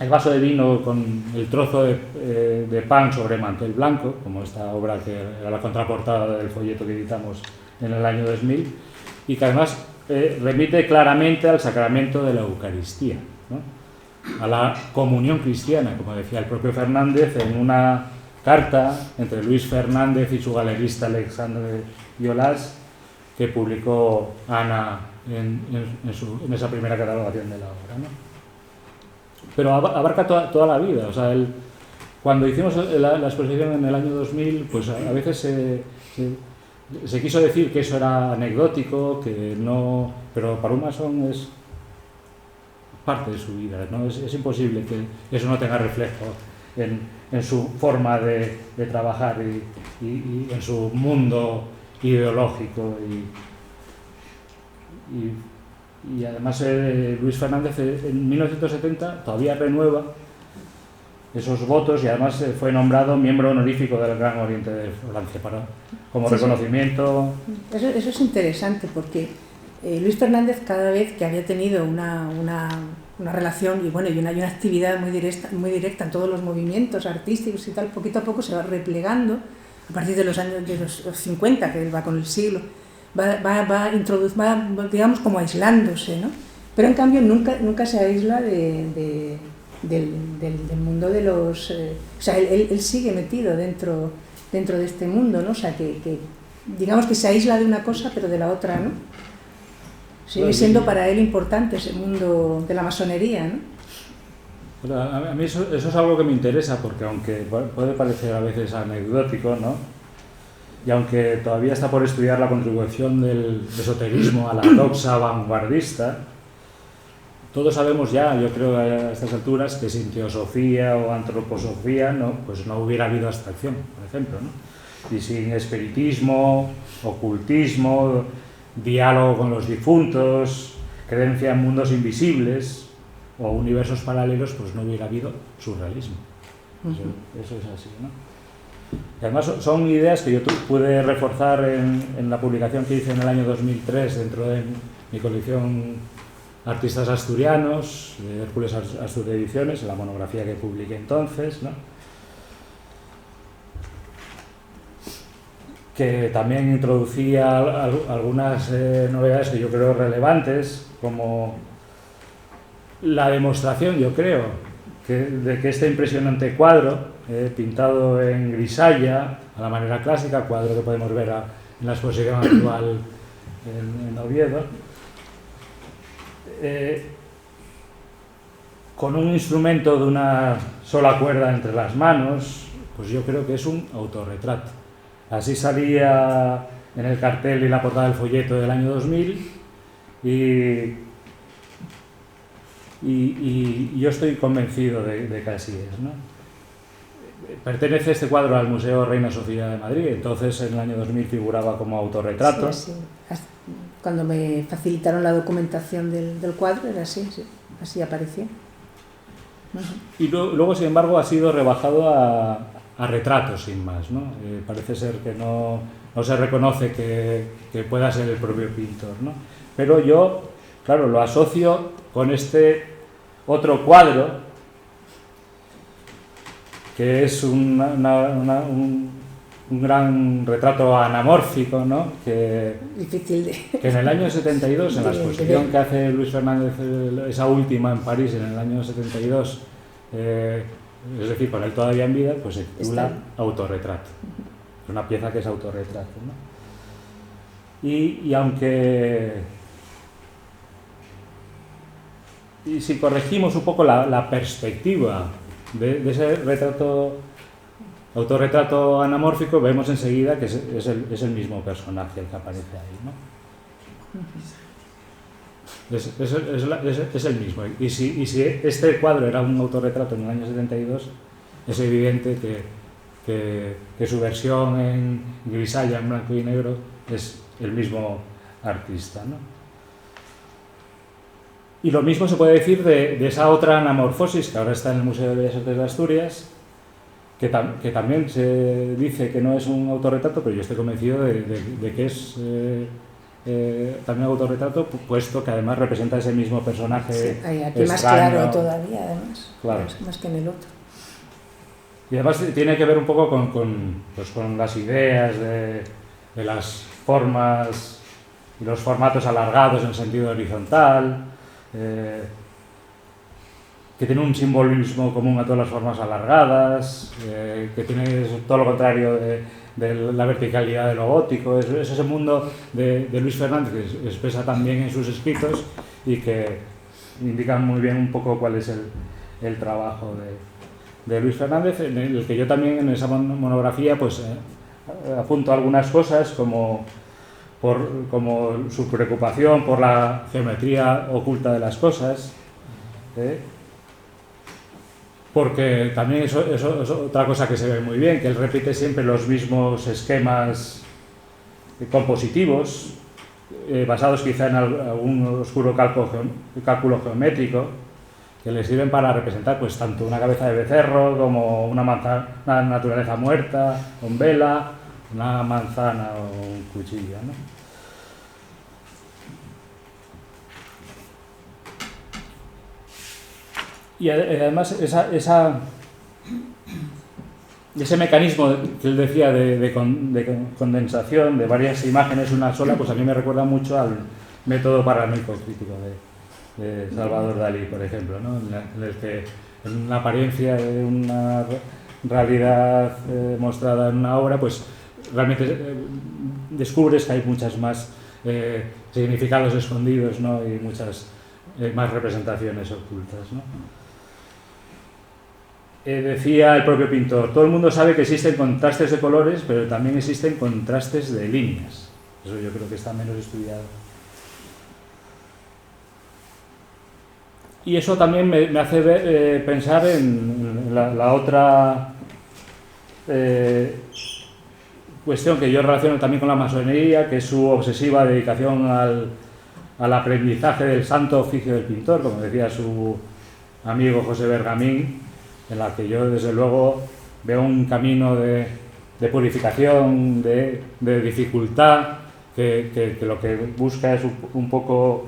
[SPEAKER 2] el vaso de vino con el trozo de pan sobre mantel blanco, como esta obra que era la contraportada del folleto que editamos en el año 2000, y que además remite claramente al sacramento de la Eucaristía, ¿no? A la comunión cristiana, como decía el propio Fernández en una carta entre Luis Fernández y su galerista Alexandre Violás, que publicó Ana en esa primera catalogación de la obra, ¿no? Pero abarca toda la vida. O sea, cuando hicimos la exposición en el año 2000, pues a veces se quiso decir que eso era anecdótico, que no, pero para un masón es parte de su vida, ¿no? Es imposible que eso no tenga reflejo en su forma de trabajar y en su mundo ideológico y además Luis Fernández en 1970 todavía renueva esos votos y además fue nombrado miembro honorífico del Gran Oriente de Francia como reconocimiento.
[SPEAKER 3] Eso es interesante porque Luis Fernández, cada vez que había tenido una relación y una actividad muy directa en todos los movimientos artísticos y tal, poquito a poco se va replegando a partir de los años de los 50, que él va con el siglo, va digamos como aislándose, ¿no? Pero en cambio nunca se aísla del mundo de los... o sea, él sigue metido dentro de este mundo, ¿no? O sea, que digamos que se aísla de una cosa pero de la otra, ¿no? Sigue siendo para él importante ese mundo de la masonería, ¿no?
[SPEAKER 2] A mí eso es algo que me interesa, porque aunque puede parecer a veces anecdótico, ¿no? Y aunque todavía está por estudiar la contribución del esoterismo a la doxa vanguardista, todos sabemos ya, yo creo a estas alturas, que sin teosofía o antroposofía pues no hubiera habido abstracción, por ejemplo, ¿no? Y sin espiritismo, ocultismo, diálogo con los difuntos, creencia en mundos invisibles o universos paralelos, pues no hubiera habido surrealismo. Eso es así, ¿no? Y además son ideas que yo pude reforzar en la publicación que hice en el año 2003 dentro de mi colección Artistas Asturianos, de Hércules Astur Ediciones, en la monografía que publiqué entonces, ¿no? Que también introducía algunas novedades que yo creo relevantes, como la demostración, yo creo, de que este impresionante cuadro, pintado en grisalla, a la manera clásica, cuadro que podemos ver en la exposición actual en Oviedo, con un instrumento de una sola cuerda entre las manos, pues yo creo que es un autorretrato. Así salía en el cartel y la portada del folleto del año 2000 y yo estoy convencido de que así es, ¿no? Pertenece este cuadro al Museo Reina Sofía de Madrid, entonces en el año 2000 figuraba como autorretrato.
[SPEAKER 3] Sí. Cuando me facilitaron la documentación del cuadro era así, sí. Así aparecía.
[SPEAKER 2] Y luego, sin embargo, ha sido rebajado a retratos sin más, ¿no? Parece ser que no se reconoce que pueda ser el propio pintor, ¿no? Pero yo, claro, lo asocio con este otro cuadro que es un gran retrato anamórfico, ¿no?
[SPEAKER 3] Difícil
[SPEAKER 2] que en el año 72, en la exposición que hace Luis Fernández, esa última en París en el año 72, es decir, con él todavía en vida, pues se titula Autorretrato. Es una pieza que es autorretrato, ¿no? Y aunque... Y si corregimos un poco la perspectiva de ese autorretrato anamórfico, vemos enseguida que es el mismo personaje el que aparece ahí, ¿no? Es el mismo. Y si este cuadro era un autorretrato en el año 72, es evidente que su versión en grisalla, en blanco y negro, es el mismo artista, ¿no? Y lo mismo se puede decir de esa otra anamorfosis que ahora está en el Museo de Bellas Artes de Asturias, que también se dice que no es un autorretrato, pero yo estoy convencido de que es también autorretrato, puesto que además representa ese mismo personaje.
[SPEAKER 3] Sí, aquí
[SPEAKER 2] extraño,
[SPEAKER 3] más claro todavía, además,
[SPEAKER 2] claro.
[SPEAKER 3] Más que en el otro.
[SPEAKER 2] Y además tiene que ver un poco con las ideas de las formas y los formatos alargados en sentido horizontal, que tiene un simbolismo común a todas las formas alargadas, que tiene todo lo contrario de la verticalidad de lo gótico. Es ese mundo de Luis Fernández que expresa también en sus escritos y que indican muy bien un poco cuál es el trabajo de Luis Fernández, en el que yo también en esa monografía pues apunto algunas cosas como su preocupación por la geometría oculta de las cosas, porque también eso es otra cosa que se ve muy bien, que él repite siempre los mismos esquemas compositivos, basados quizá en algún oscuro cálculo geométrico, que le sirven para representar pues tanto una cabeza de becerro como una naturaleza muerta con vela, una manzana o un cuchillo, ¿no? Y además ese mecanismo que él decía de condensación de varias imágenes en una sola, pues a mí me recuerda mucho al método paranoico crítico de Salvador Dalí, por ejemplo, ¿no? En el que en la apariencia de una realidad mostrada en una obra, pues realmente descubres que hay muchas más significados escondidos, ¿no? Y muchas más representaciones ocultas, ¿no? Decía el propio pintor, todo el mundo sabe que existen contrastes de colores, pero también existen contrastes de líneas. Eso yo creo que está menos estudiado. Y eso también me hace pensar en la otra cuestión que yo relaciono también con la masonería, que es su obsesiva dedicación al aprendizaje del santo oficio del pintor, como decía su amigo José Bergamín, en la que yo desde luego veo un camino de purificación, de dificultad, que lo que busca es un poco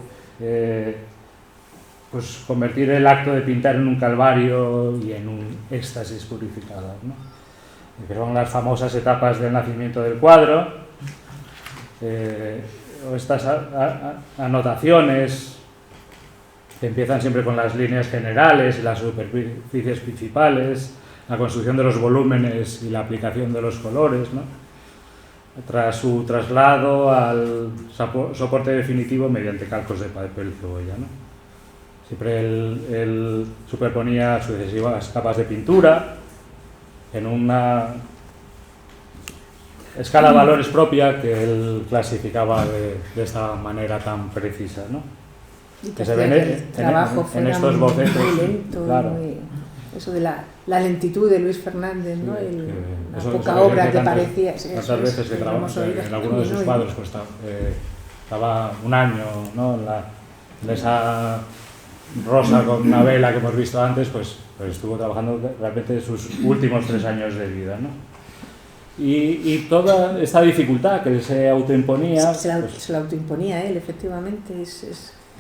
[SPEAKER 2] pues convertir el acto de pintar en un calvario y en un éxtasis purificador, ¿no? Que son las famosas etapas del nacimiento del cuadro, o estas anotaciones que empiezan siempre con las líneas generales y las superficies principales, la construcción de los volúmenes y la aplicación de los colores, ¿no? Tras su traslado al soporte definitivo mediante calcos de papel cebolla, ¿no? Siempre él superponía sucesivas capas de pintura en una escala de valores propia que él clasificaba de esta manera tan precisa, ¿no?
[SPEAKER 3] Y que se ve en estos bocetos muy lento, claro. Eso de la lentitud de Luis Fernández, ¿no? La poca obra que parecía.
[SPEAKER 2] Tantas veces que trabajó en alguno de sus cuadros, pues estaba un año, ¿no? En esa rosa con una vela que hemos visto antes, pues estuvo trabajando realmente sus últimos 3 años de vida, ¿no? Y toda esta dificultad que se autoimponía...
[SPEAKER 3] Se la autoimponía él, efectivamente.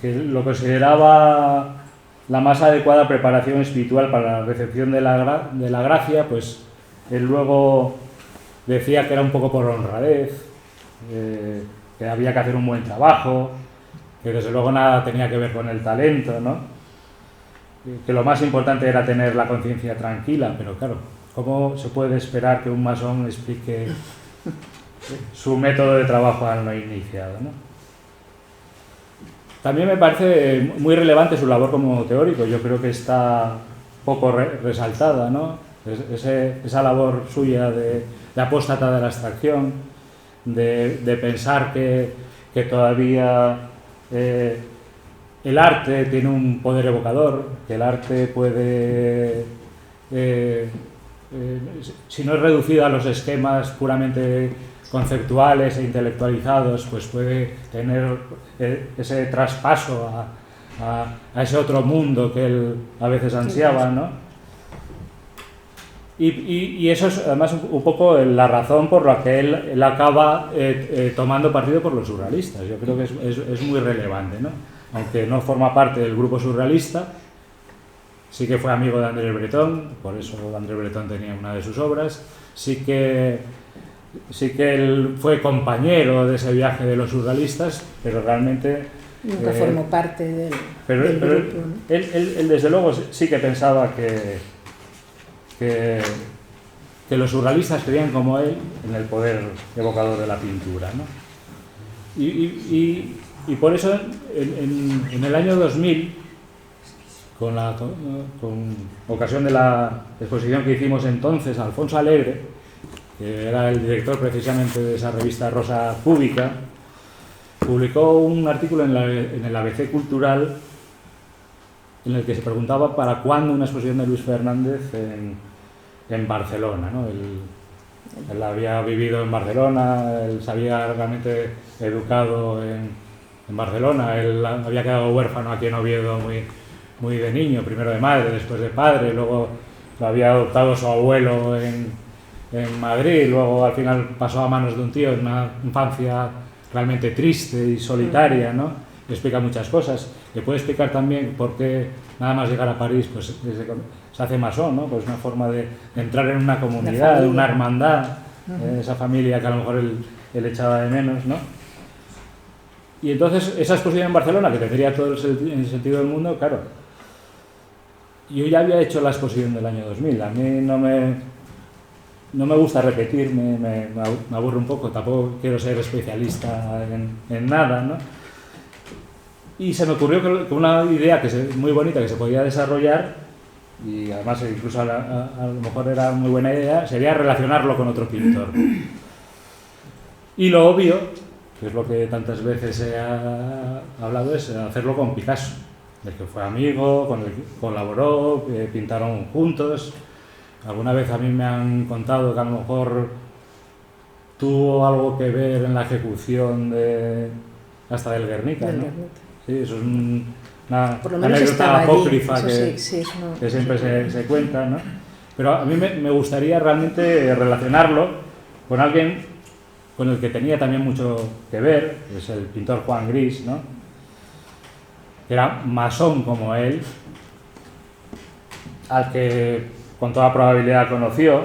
[SPEAKER 2] Que lo consideraba la más adecuada preparación espiritual para la recepción de la gracia, pues él luego decía que era un poco por honradez, que había que hacer un buen trabajo, que desde luego nada tenía que ver con el talento, ¿no? Que lo más importante era tener la conciencia tranquila, pero claro, ¿cómo se puede esperar que un masón explique su método de trabajo al no iniciado, ¿no? También me parece muy relevante su labor como teórico, yo creo que está poco resaltada, ¿no? Esa labor suya de apóstata de la abstracción, de pensar que todavía el arte tiene un poder evocador, que el arte puede, si no es reducido a los esquemas puramente conceptuales e intelectualizados, pues puede tener ese traspaso a ese otro mundo que él a veces ansiaba, ¿no? Y eso es además un poco la razón por la que él acaba tomando partido por los surrealistas. Yo creo que es muy relevante, ¿no? Aunque no forma parte del grupo surrealista, sí que fue amigo de André Breton, por eso André Breton tenía una de sus obras, sí que él fue compañero de ese viaje de los surrealistas, pero realmente...
[SPEAKER 3] Nunca formó parte del
[SPEAKER 2] pero
[SPEAKER 3] grupo, ¿no?
[SPEAKER 2] Él desde luego sí que pensaba que los surrealistas creían como él en el poder evocador de la pintura, ¿no? Y por eso en el año 2000, con ocasión de la exposición que hicimos entonces, Alfonso Alegre, que era el director precisamente de esa revista Rosa Cúbica, publicó un artículo en el ABC Cultural en el que se preguntaba para cuándo una exposición de Luis Fernández en Barcelona, ¿no? Él había vivido en Barcelona, él se había realmente educado en Barcelona, él había quedado huérfano aquí en Oviedo muy de niño, primero de madre, después de padre, luego lo había adoptado su abuelo en Madrid, luego al final pasó a manos de un tío en una infancia realmente triste y solitaria, ¿no? Le explica muchas cosas. Le puede explicar también por qué nada más llegar a París pues se hace masón, ¿no? Pues una forma de entrar en una comunidad, una hermandad, esa familia que a lo mejor él echaba de menos, ¿no? Y entonces esa exposición en Barcelona, que tendría todo el sentido del mundo, claro. Yo ya había hecho la exposición del año 2000, a mí no me gusta repetir, me aburre un poco, tampoco quiero ser especialista en nada, ¿no? Y se me ocurrió que una idea muy bonita que se podía desarrollar, y además incluso a lo mejor era muy buena idea, sería relacionarlo con otro pintor. Y lo obvio, que es lo que tantas veces se ha hablado, es hacerlo con Picasso, del que fue amigo, con el que colaboró, pintaron juntos. Alguna vez a mí me han contado que a lo mejor tuvo algo que ver en la ejecución hasta del Guernica, ¿no? Sí, eso es una anécdota apócrifa que siempre se cuenta, ¿no? Pero a mí me gustaría realmente relacionarlo con alguien con el que tenía también mucho que ver, que es el pintor Juan Gris, ¿no? Que era masón como él, al que con toda probabilidad conoció,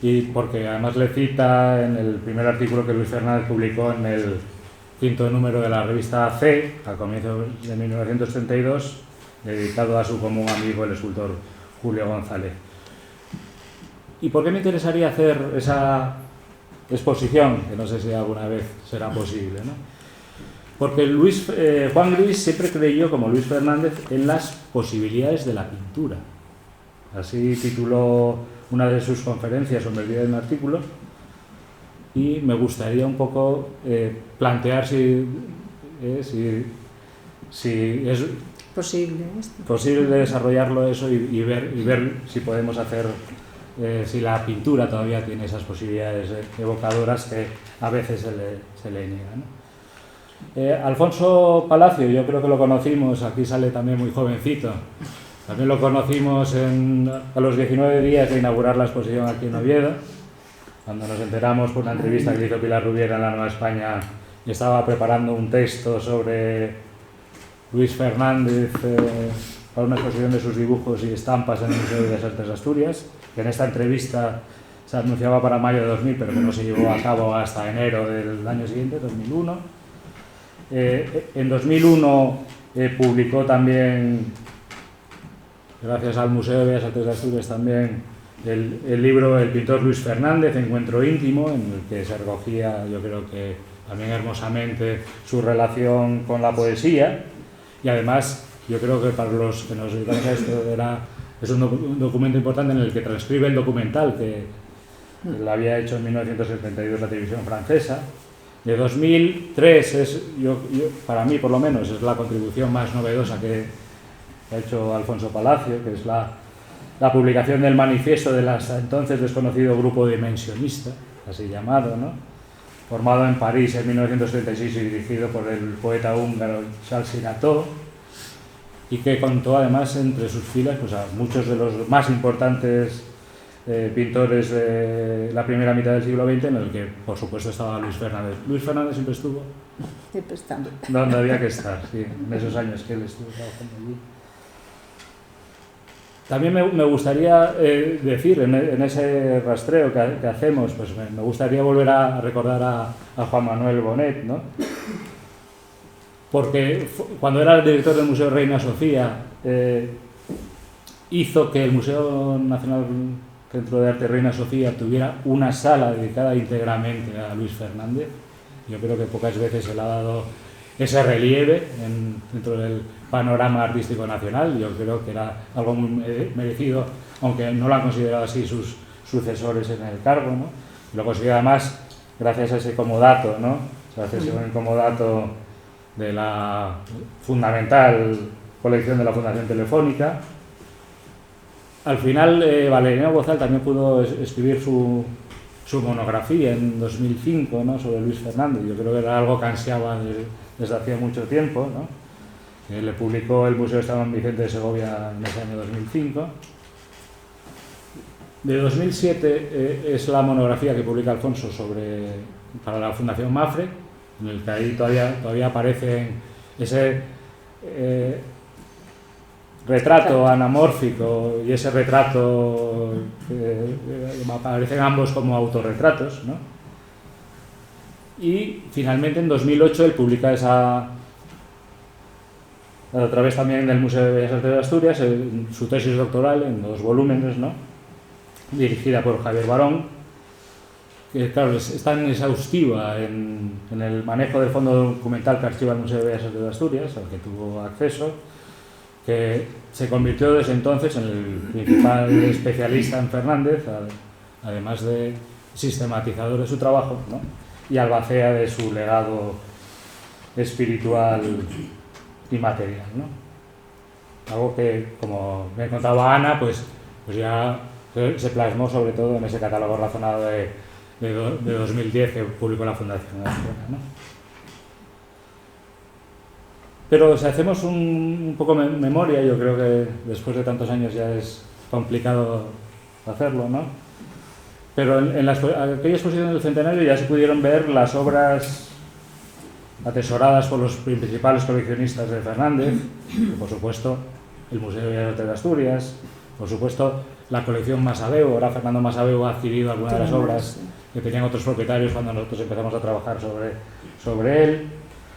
[SPEAKER 2] y porque además le cita en el primer artículo que Luis Fernández publicó en el 5º número de la revista C, al comienzo de 1932, dedicado a su común amigo, el escultor Julio González. ¿Y por qué me interesaría hacer esa exposición? Que no sé si alguna vez será posible, ¿no? Porque Juan Gris siempre creyó, como Luis Fernández, en las posibilidades de la pintura. Así tituló una de sus conferencias sobre el día de un artículo, y me gustaría un poco plantear si es posible desarrollarlo eso y ver si podemos hacer, si la pintura todavía tiene esas posibilidades evocadoras que a veces se le niegan, ¿no? Alfonso Palacio, yo creo que lo conocimos, aquí sale también muy jovencito. También lo conocimos a los 19 días de inaugurar la exposición aquí en Oviedo, cuando nos enteramos por una entrevista que hizo Pilar Rubiera en La Nueva España, y estaba preparando un texto sobre Luis Fernández para una exposición de sus dibujos y estampas en el Museo de Bellas Artes de Asturias, que en esta entrevista se anunciaba para mayo de 2000, pero que no se llevó a cabo hasta enero del año siguiente, 2001. En 2001 publicó también, gracias al Museo de Bellas Artes de Asturias también, el libro El pintor Luis Fernández, Encuentro íntimo, en el que se recogía, yo creo que también hermosamente, su relación con la poesía, y además yo creo que para los que nos dedicamos a esto es un documento importante en el que transcribe el documental que lo había hecho en 1972 la televisión francesa. De 2003 para mí por lo menos es la contribución más novedosa que ha hecho Alfonso Palacio, que es la publicación del manifiesto del hasta entonces desconocido grupo dimensionista, así llamado, ¿no? Formado en París en 1936 y dirigido por el poeta húngaro Charles Sinato, y que contó además entre sus filas pues, a muchos de los más importantes pintores de la primera mitad del siglo XX, en el que, por supuesto, estaba Luis Fernández. Luis Fernández siempre estuvo donde había que estar, sí, en esos años que él estuvo trabajando allí. También me gustaría decir, en ese rastreo que hacemos, pues me gustaría volver a recordar a Juan Manuel Bonet, ¿no? Porque cuando era el director del Museo Reina Sofía, hizo que el Museo Nacional Centro de Arte Reina Sofía tuviera una sala dedicada íntegramente a Luis Fernández. Yo creo que pocas veces se le ha dado ese relieve dentro del panorama artístico nacional. Yo creo que era algo muy merecido, aunque no lo han considerado así sus sucesores en el cargo, ¿no? Y lo consiguió además gracias a ese comodato, ¿no? Gracias a ese comodato de la fundamental colección de la Fundación Telefónica. Al final, Valeriano Bozal también pudo escribir su monografía en 2005, ¿no? Sobre Luis Fernández. Yo creo que era algo que ansiaba desde hacía mucho tiempo, ¿no? Le publicó el Museo de San Vicente de Segovia en ese año 2005. De 2007 es la monografía que publica Alfonso para la Fundación Mafre, en el que ahí todavía aparece ese retrato anamórfico y ese retrato aparecen ambos como autorretratos, ¿no? Y finalmente en 2008 él publica a través también del Museo de Bellas Artes de Asturias su tesis doctoral en 2 volúmenes, ¿no? Dirigida por Javier Barón, que claro, es tan exhaustiva en el manejo del fondo documental que archiva el Museo de Bellas Artes de Asturias, al que tuvo acceso, que se convirtió desde entonces en el principal especialista en Fernández, además de sistematizador de su trabajo, ¿no? Y albacea de su legado espiritual y material, ¿no? Algo que, como me contaba Ana, pues ya se plasmó sobre todo en ese catálogo razonado de 2010 que publicó la Fundación Azcona, ¿no? Pero si hacemos un poco memoria, yo creo que después de tantos años ya es complicado hacerlo, ¿no? Pero en aquella exposición del centenario ya se pudieron ver las obras atesoradas por los principales coleccionistas de Fernández, que, por supuesto, el Museo de Bellas Artes de Asturias, por supuesto, la colección Masaveu. Ahora Fernando Masaveu ha adquirido algunas de las obras que tenían otros propietarios cuando nosotros empezamos a trabajar sobre él.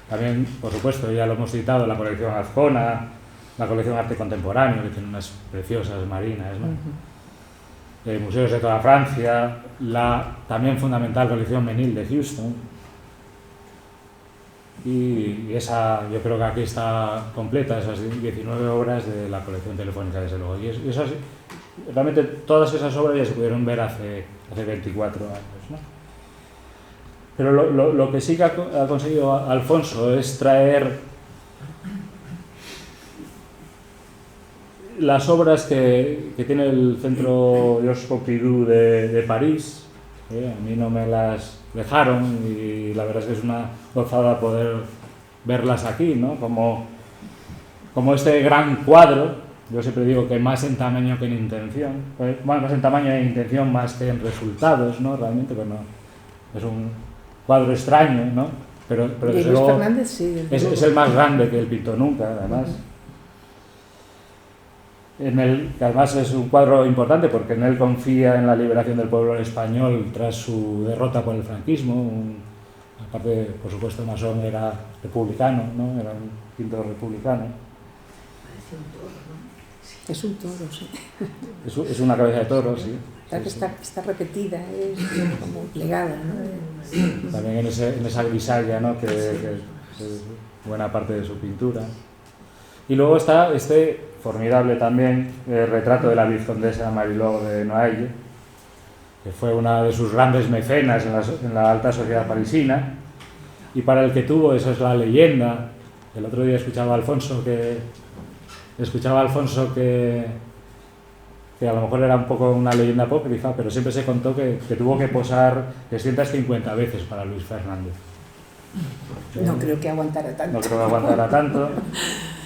[SPEAKER 2] También, por supuesto, ya lo hemos citado, la colección Azcona, la colección Arte Contemporáneo, que tiene unas preciosas marinas, ¿no? Museos de toda Francia, la también fundamental colección Menil de Houston. Y esa, yo creo que aquí está completa, esas 19 obras de la colección telefónica, desde luego. Y esas, realmente todas esas obras ya se pudieron ver hace 24 años, ¿no? Pero lo que sí que ha conseguido Alfonso es traer las obras que tiene el Centro Georges Pompidou de París. A mí no me las dejaron y la verdad es que es una gozada poder verlas aquí, ¿no? Como este gran cuadro. Yo siempre digo que más en tamaño que en intención. Bueno, más en tamaño e intención más que en resultados, ¿no? Realmente, pues no. Es un cuadro extraño, ¿no? Pero desde luego
[SPEAKER 3] Fernández, sí,
[SPEAKER 2] es el más grande que él pintó nunca, además. Que además es un cuadro importante porque en él confía en la liberación del pueblo español tras su derrota por el franquismo. Aparte, por supuesto, Masón era republicano, ¿no? Era un pintor republicano.
[SPEAKER 3] Parece un toro, ¿no? Es un toro, sí.
[SPEAKER 2] Es una cabeza de toro, sí.
[SPEAKER 3] Claro que está repetida, es como plegada, ¿no?
[SPEAKER 2] También en esa grisalla, ¿no? que es buena parte de su pintura. Y luego está este formidable también retrato de la vizcondesa Mariló de Noailles, que fue una de sus grandes mecenas en la alta sociedad parisina, y para el que tuvo, eso es la leyenda. El otro día escuchaba a Alfonso que a lo mejor era un poco una leyenda apócrifa, pero siempre se contó que tuvo que posar 350 veces para Luis Fernández.
[SPEAKER 3] No creo que aguantara tanto.
[SPEAKER 2] No creo que aguantara tanto,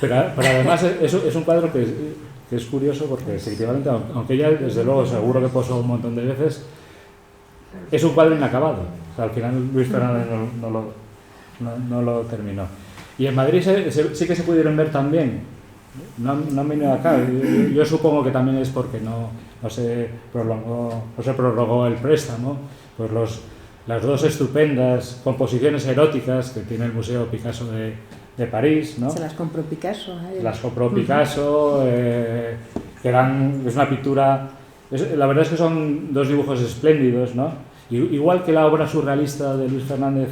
[SPEAKER 2] pero además es un cuadro que que es curioso porque efectivamente, aunque ya desde luego seguro que posó un montón de veces, es un cuadro inacabado. O sea, al final Luis Fernández no lo terminó. Y en Madrid sí que se pudieron ver también. No han venido acá. Yo supongo que también es porque no se prorrogó el préstamo. Pues las dos estupendas composiciones eróticas que tiene el Museo Picasso de París, ¿no?
[SPEAKER 3] Se las compró Picasso.
[SPEAKER 2] Las compró Picasso, que es una pintura... la verdad es que son dos dibujos espléndidos, ¿no? Igual que la obra surrealista de Luis Fernández,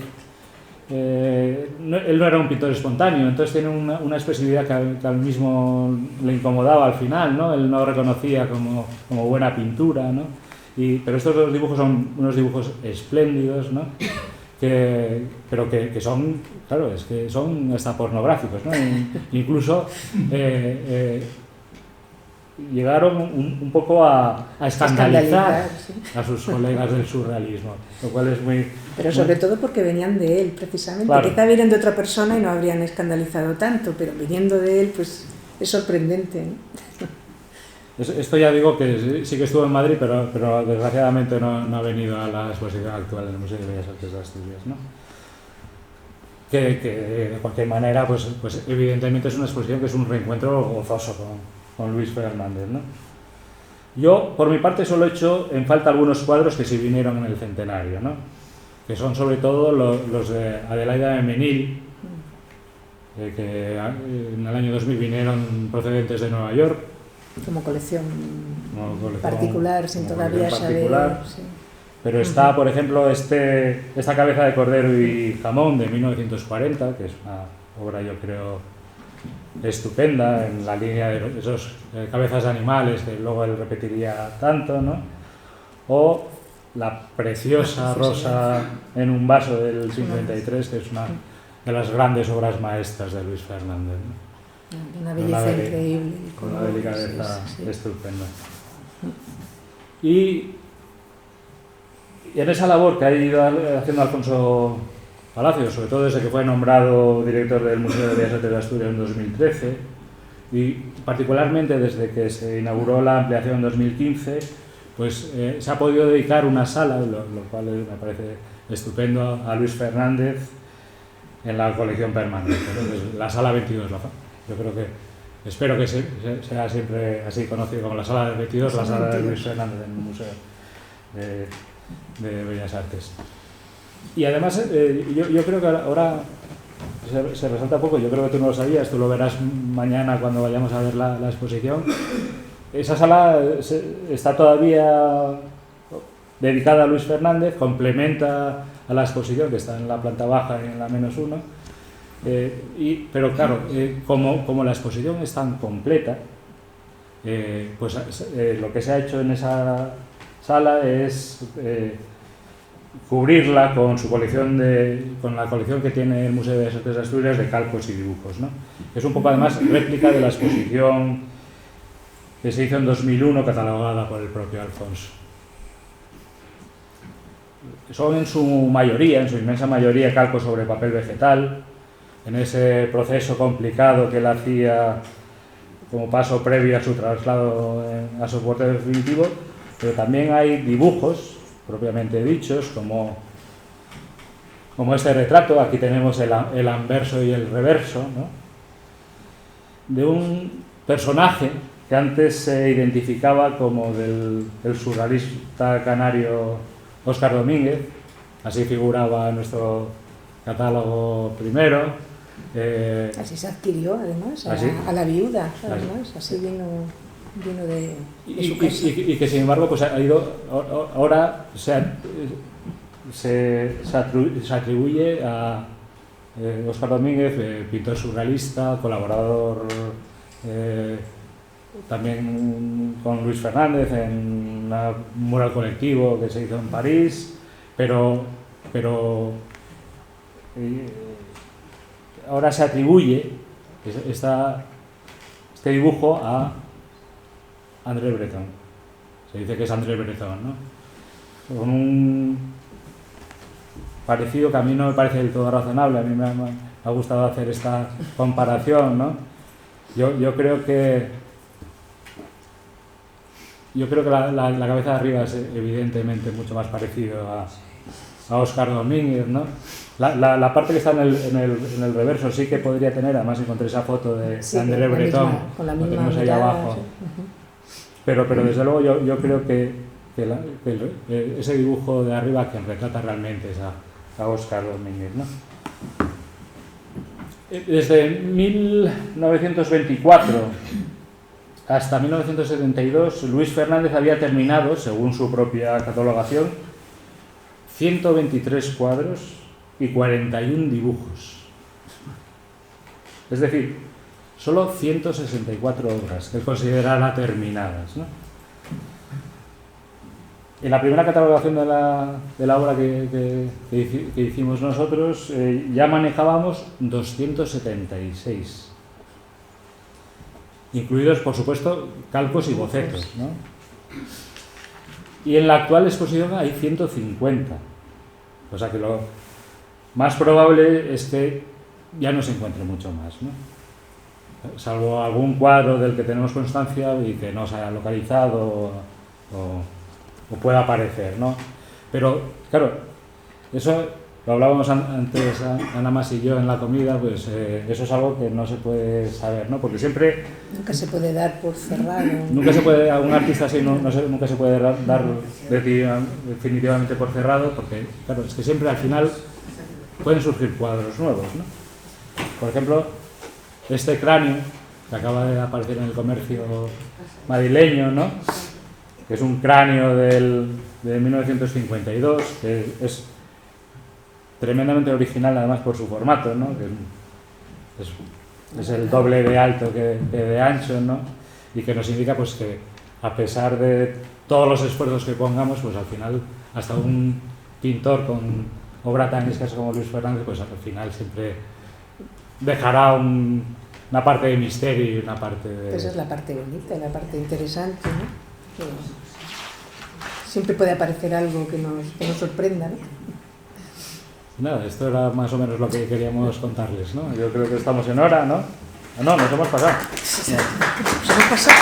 [SPEAKER 2] él no era un pintor espontáneo, entonces tiene una expresividad que al mismo le incomodaba al final, ¿no? Él no reconocía como buena pintura, ¿no? Pero estos dos dibujos son unos dibujos espléndidos, ¿no? Pero que son, claro, es que son hasta pornográficos, ¿no? Incluso llegaron un poco a escandalizar
[SPEAKER 3] sí.
[SPEAKER 2] a sus colegas del surrealismo, lo cual es muy...
[SPEAKER 3] Pero sobre todo porque venían de él, precisamente.
[SPEAKER 2] Claro.
[SPEAKER 3] Quizá vienen de otra persona y no habrían escandalizado tanto, pero viniendo de él, pues es sorprendente, ¿no?
[SPEAKER 2] Esto ya digo que sí que estuvo en Madrid, pero desgraciadamente no ha venido a la exposición actual en el Museo de Bellas Artes de Asturias, ¿no? Que de cualquier manera, pues evidentemente es una exposición que es un reencuentro gozoso con Luis Fernández, ¿no? Yo, por mi parte, solo he hecho en falta algunos cuadros que sí vinieron en el centenario, ¿no? Que son sobre todo los de Adelaida de Menil, que en el año 2000 vinieron procedentes de Nueva York.
[SPEAKER 3] Como colección particular, sin todavía saber. Sí.
[SPEAKER 2] Pero está, por ejemplo, esta cabeza de cordero y jamón de 1940, que es una obra, yo creo, estupenda, en la línea de esos cabezas de animales que luego él repetiría tanto, ¿no? O la preciosa rosa en un vaso del 53, que es una de las grandes obras maestras de Luis Fernández, ¿no?
[SPEAKER 3] Una belleza increíble.
[SPEAKER 2] Con una delicadeza estupenda. Y en esa labor que ha ido haciendo Alfonso Palacios, sobre todo desde que fue nombrado director del Museo de Bellas Artes de Asturias en 2013, y particularmente desde que se inauguró la ampliación en 2015, pues se ha podido dedicar una sala, lo cual me parece estupendo, a Luis Fernández en la colección permanente. Entonces, la sala 22, yo creo que, espero que sea siempre así conocido como la sala 22, la sala de Luis Fernández en el Museo de Bellas Artes. Y además, yo creo que ahora se resalta poco, yo creo que tú no lo sabías, tú lo verás mañana cuando vayamos a ver la exposición. Esa sala está todavía dedicada a Luis Fernández, complementa a la exposición que está en la planta baja y en la -1. Pero claro, como la exposición es tan completa, pues lo que se ha hecho en esa sala es cubrirla con su colección con la colección que tiene el Museo de Bellas Artes de Asturias de calcos y dibujos, ¿no? Es un poco además réplica de la exposición que se hizo en 2001, catalogada por el propio Alfonso. Son en su inmensa mayoría, calcos sobre papel vegetal, en ese proceso complicado que él hacía como paso previo a su traslado a soporte definitivo, pero también hay dibujos propiamente dichos, como este retrato. Aquí tenemos el anverso y el reverso, ¿no? De un personaje que antes se identificaba como del surrealista canario Óscar Domínguez, así figuraba en nuestro catálogo primero.
[SPEAKER 3] Así se adquirió, además, a la viuda, además, así vino de su casa.
[SPEAKER 2] Y que sin embargo pues ha ido, ahora se atribuye a Óscar Domínguez, pintor surrealista, colaborador también con Luis Fernández en un mural colectivo que se hizo en París, pero ahora se atribuye este dibujo a André Breton. Se dice que es André Breton, ¿no? Con un parecido que a mí no me parece del todo razonable. A mí me ha gustado hacer esta comparación, ¿no? Yo creo que yo creo que la cabeza de arriba es evidentemente mucho más parecido a Óscar Domínguez, ¿no? La parte que está en el reverso sí que podría tener, además encontré esa foto de André Breton,
[SPEAKER 3] con la
[SPEAKER 2] lo
[SPEAKER 3] misma
[SPEAKER 2] tenemos ahí
[SPEAKER 3] mirada,
[SPEAKER 2] abajo.
[SPEAKER 3] sí.
[SPEAKER 2] Pero desde luego yo creo que ese dibujo de arriba quien retrata realmente es a Óscar Domínguez, ¿no? Desde 1924 hasta 1972, Luis Fernández había terminado, según su propia catalogación, 123 cuadros y 41 dibujos. Es decir, solo 164 obras que él considerara terminadas, ¿no? En la primera catalogación de la obra que hicimos nosotros ya manejábamos 276, incluidos por supuesto calcos y bocetos, ¿no? Y en la actual exposición hay 150, o sea que lo más probable es que ya no se encuentre mucho más, ¿no? Salvo algún cuadro del que tenemos constancia y que no se haya localizado o pueda aparecer, ¿no? Pero, claro, eso lo hablábamos antes Ana Mas y yo en la comida, pues eso es algo que no se puede saber, ¿no? Porque siempre...
[SPEAKER 3] Nunca se puede dar por cerrado.
[SPEAKER 2] Nunca se puede, a un artista así nunca se puede dar definitivamente por cerrado, porque, claro, es que siempre al final pueden surgir cuadros nuevos, ¿no? Por ejemplo, este cráneo que acaba de aparecer en el comercio madrileño, ¿no? Que es un cráneo de 1952, que es tremendamente original además por su formato, ¿no? Que es el doble de alto que de ancho, ¿no? Y que nos indica pues que a pesar de todos los esfuerzos que pongamos, pues al final hasta un pintor con obra tan escasa como Luis Fernández, pues al final siempre dejará una parte de misterio y una parte de...
[SPEAKER 3] Esa es la parte bonita, la parte interesante, ¿no? Que siempre puede aparecer algo que nos sorprenda, ¿no?
[SPEAKER 2] Nada, esto era más o menos lo que queríamos contarles, ¿no? Yo creo que estamos en hora, ¿no? No, nos hemos pasado.
[SPEAKER 3] Nos hemos pasado.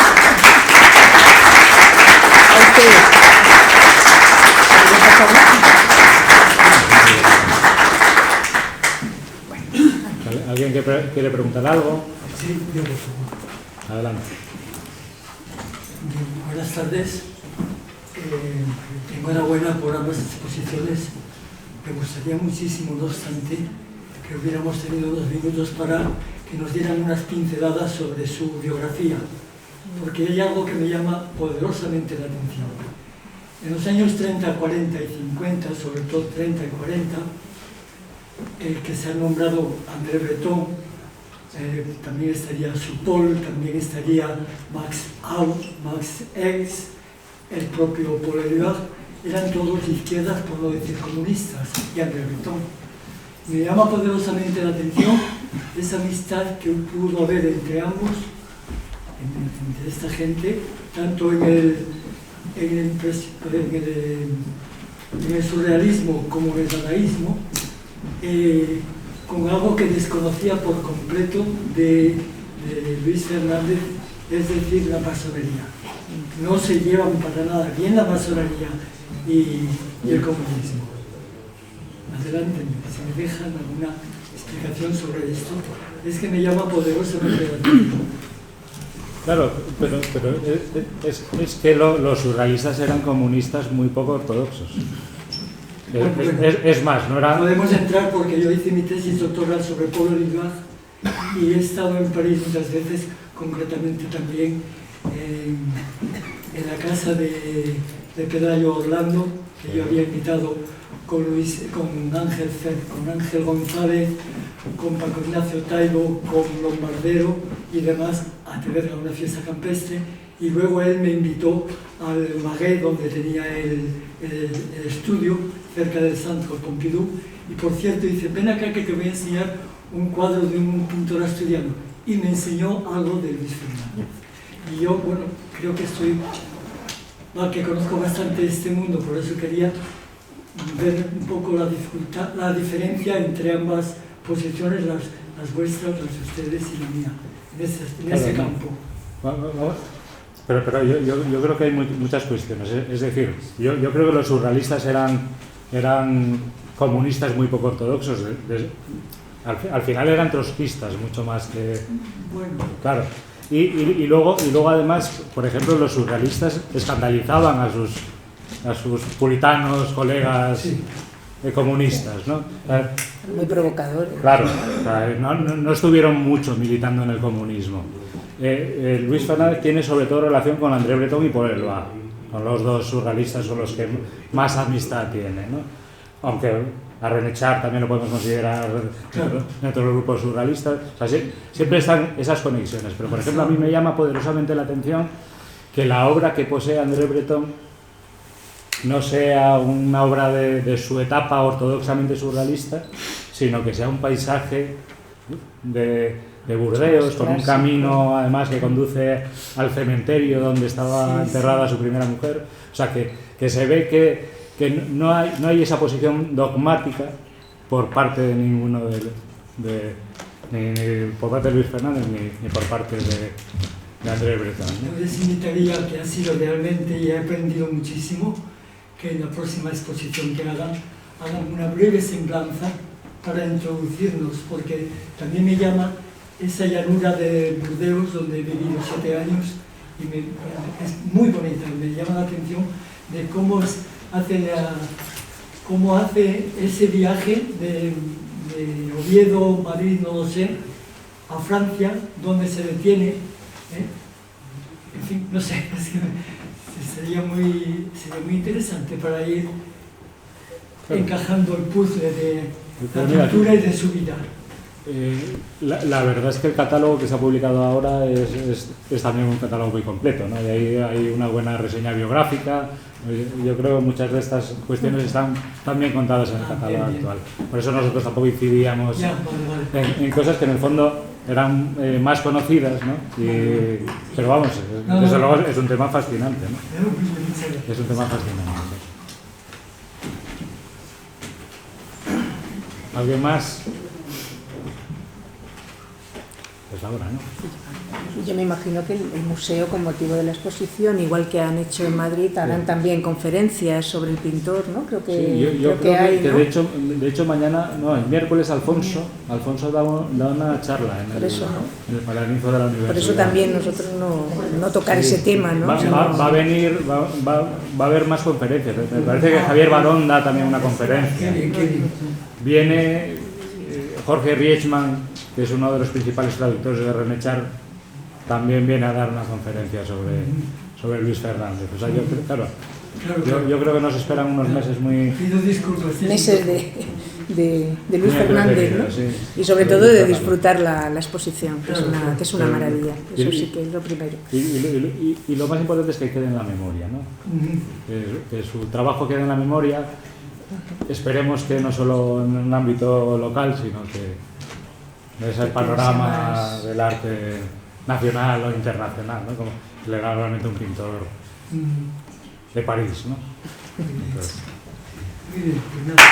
[SPEAKER 2] ¿Alguien que quiere preguntar algo?
[SPEAKER 4] Sí, yo por favor.
[SPEAKER 2] Adelante.
[SPEAKER 4] Buenas tardes. Enhorabuena por ambas exposiciones. Me gustaría muchísimo, no obstante, que hubiéramos tenido unos minutos para que nos dieran unas pinceladas sobre su biografía, porque hay algo que me llama poderosamente la atención. En los años 30, 40 y 50, sobre todo 30 y 40, el que se ha nombrado André Breton, también estaría Supol, también estaría Max Out, Max X, el propio Paul Éluard, eran todos de izquierdas, por no decir comunistas, y André Breton. Me llama poderosamente la atención esa amistad que pudo haber entre ambos, entre esta gente, tanto en el surrealismo como en el dadaísmo, con algo que desconocía por completo de Luis Fernández, es decir, la masonería. No se llevan para nada bien la masonería y el comunismo. Adelante, si me dejan alguna explicación sobre esto, es que me llama poderosamente la atención.
[SPEAKER 2] Claro, pero es que los surrealistas eran comunistas muy poco ortodoxos. Es más, no era...
[SPEAKER 4] Podemos entrar porque yo hice mi tesis doctoral sobre Paul Éluard y he estado en París muchas veces, concretamente también en la casa de Pedrallo Orlando, que yo había invitado con Ángel González, con Paco Ignacio Taibo, con Lombardero y demás, a tener una fiesta campestre, y luego él me invitó al Marais, donde tenía el estudio, cerca del Centre Pompidou, y por cierto dice, ven acá que te voy a enseñar un cuadro de un pintor asturiano, y me enseñó algo de Luis Fernández. Y yo, bueno, creo que que conozco bastante este mundo, por eso quería ver un poco la diferencia entre ambas posiciones, las vuestras, las de ustedes y la mía, en ese campo.
[SPEAKER 2] Pero yo creo que hay muchas cuestiones. Es decir, yo creo que los surrealistas eran comunistas muy poco ortodoxos. Al final eran trotskistas, mucho más que...
[SPEAKER 4] Bueno.
[SPEAKER 2] Claro. Y luego además, por ejemplo, los surrealistas escandalizaban a sus puritanos colegas comunistas, ¿no?
[SPEAKER 3] Muy provocadores.
[SPEAKER 2] Claro, no estuvieron mucho militando en el comunismo. Luis Fernández tiene sobre todo relación con André Breton y Paul Eluard, con los dos surrealistas con los que más amistad tiene, ¿no? Aunque a René Char también lo podemos considerar dentro del grupo surrealista. O sea, siempre están esas conexiones, pero por ejemplo a mí me llama poderosamente la atención que la obra que posee André Breton no sea una obra de su etapa ortodoxamente surrealista, sino que sea un paisaje de Burdeos, con un camino además que conduce al cementerio donde estaba enterrada su primera mujer. O sea, que se ve que no hay esa posición dogmática por parte de ninguno ni por parte de Luis Fernández ni por parte de André Breton, ¿no?
[SPEAKER 4] Yo les invitaría, que ha sido realmente, y he aprendido muchísimo, que en la próxima exposición que hagan una breve semblanza para introducirnos, porque también me llama esa llanura de Burdeos, donde he vivido 7 años, y es muy bonita. Me llama la atención de cómo hace ese viaje de Oviedo, Madrid, no lo sé, a Francia, donde se detiene, en fin, no sé, sería muy interesante para ir encajando el puzzle de la cultura y de su vida.
[SPEAKER 2] La verdad es que el catálogo que se ha publicado ahora es también un catálogo muy completo, ¿no? Y ahí hay una buena reseña biográfica. Yo creo que muchas de estas cuestiones están bien contadas en el catálogo actual. Por eso nosotros tampoco incidíamos en cosas que en el fondo eran más conocidas, ¿no? Pero vamos, desde luego es un tema fascinante, ¿no? Es un tema fascinante. ¿Alguien más? Pues ahora, ¿no?
[SPEAKER 3] Yo me imagino que el museo, con motivo de la exposición, igual que han hecho en Madrid, harán también conferencias sobre el pintor, ¿no? Creo que,
[SPEAKER 2] yo creo
[SPEAKER 3] hay,
[SPEAKER 2] que
[SPEAKER 3] ¿no?
[SPEAKER 2] de hecho mañana, no, el miércoles Alfonso da una charla en el Paraninfo de la Universidad.
[SPEAKER 3] Por eso también nosotros no tocar ese tema, ¿no?
[SPEAKER 2] Va a venir, va a haber más conferencias. Me parece que Javier Barón da también una conferencia. Viene Jorge Riechmann, que es uno de los principales traductores de René Char, también viene a dar una conferencia sobre Luis Fernández. O sea, yo creo que nos esperan unos meses muy...
[SPEAKER 3] Meses de Luis Fernández, ¿no?
[SPEAKER 2] Sí.
[SPEAKER 3] Y sobre todo de disfrutar la exposición, que es una maravilla. Eso sí que es lo primero.
[SPEAKER 2] Y lo más importante es que quede en la memoria, ¿no? Que su trabajo quede en la memoria. Esperemos que no solo en un ámbito local, sino que es el panorama del arte nacional o internacional, ¿no? Como le da realmente un pintor de París, ¿no? Entonces,
[SPEAKER 4] muy bien, pues nada.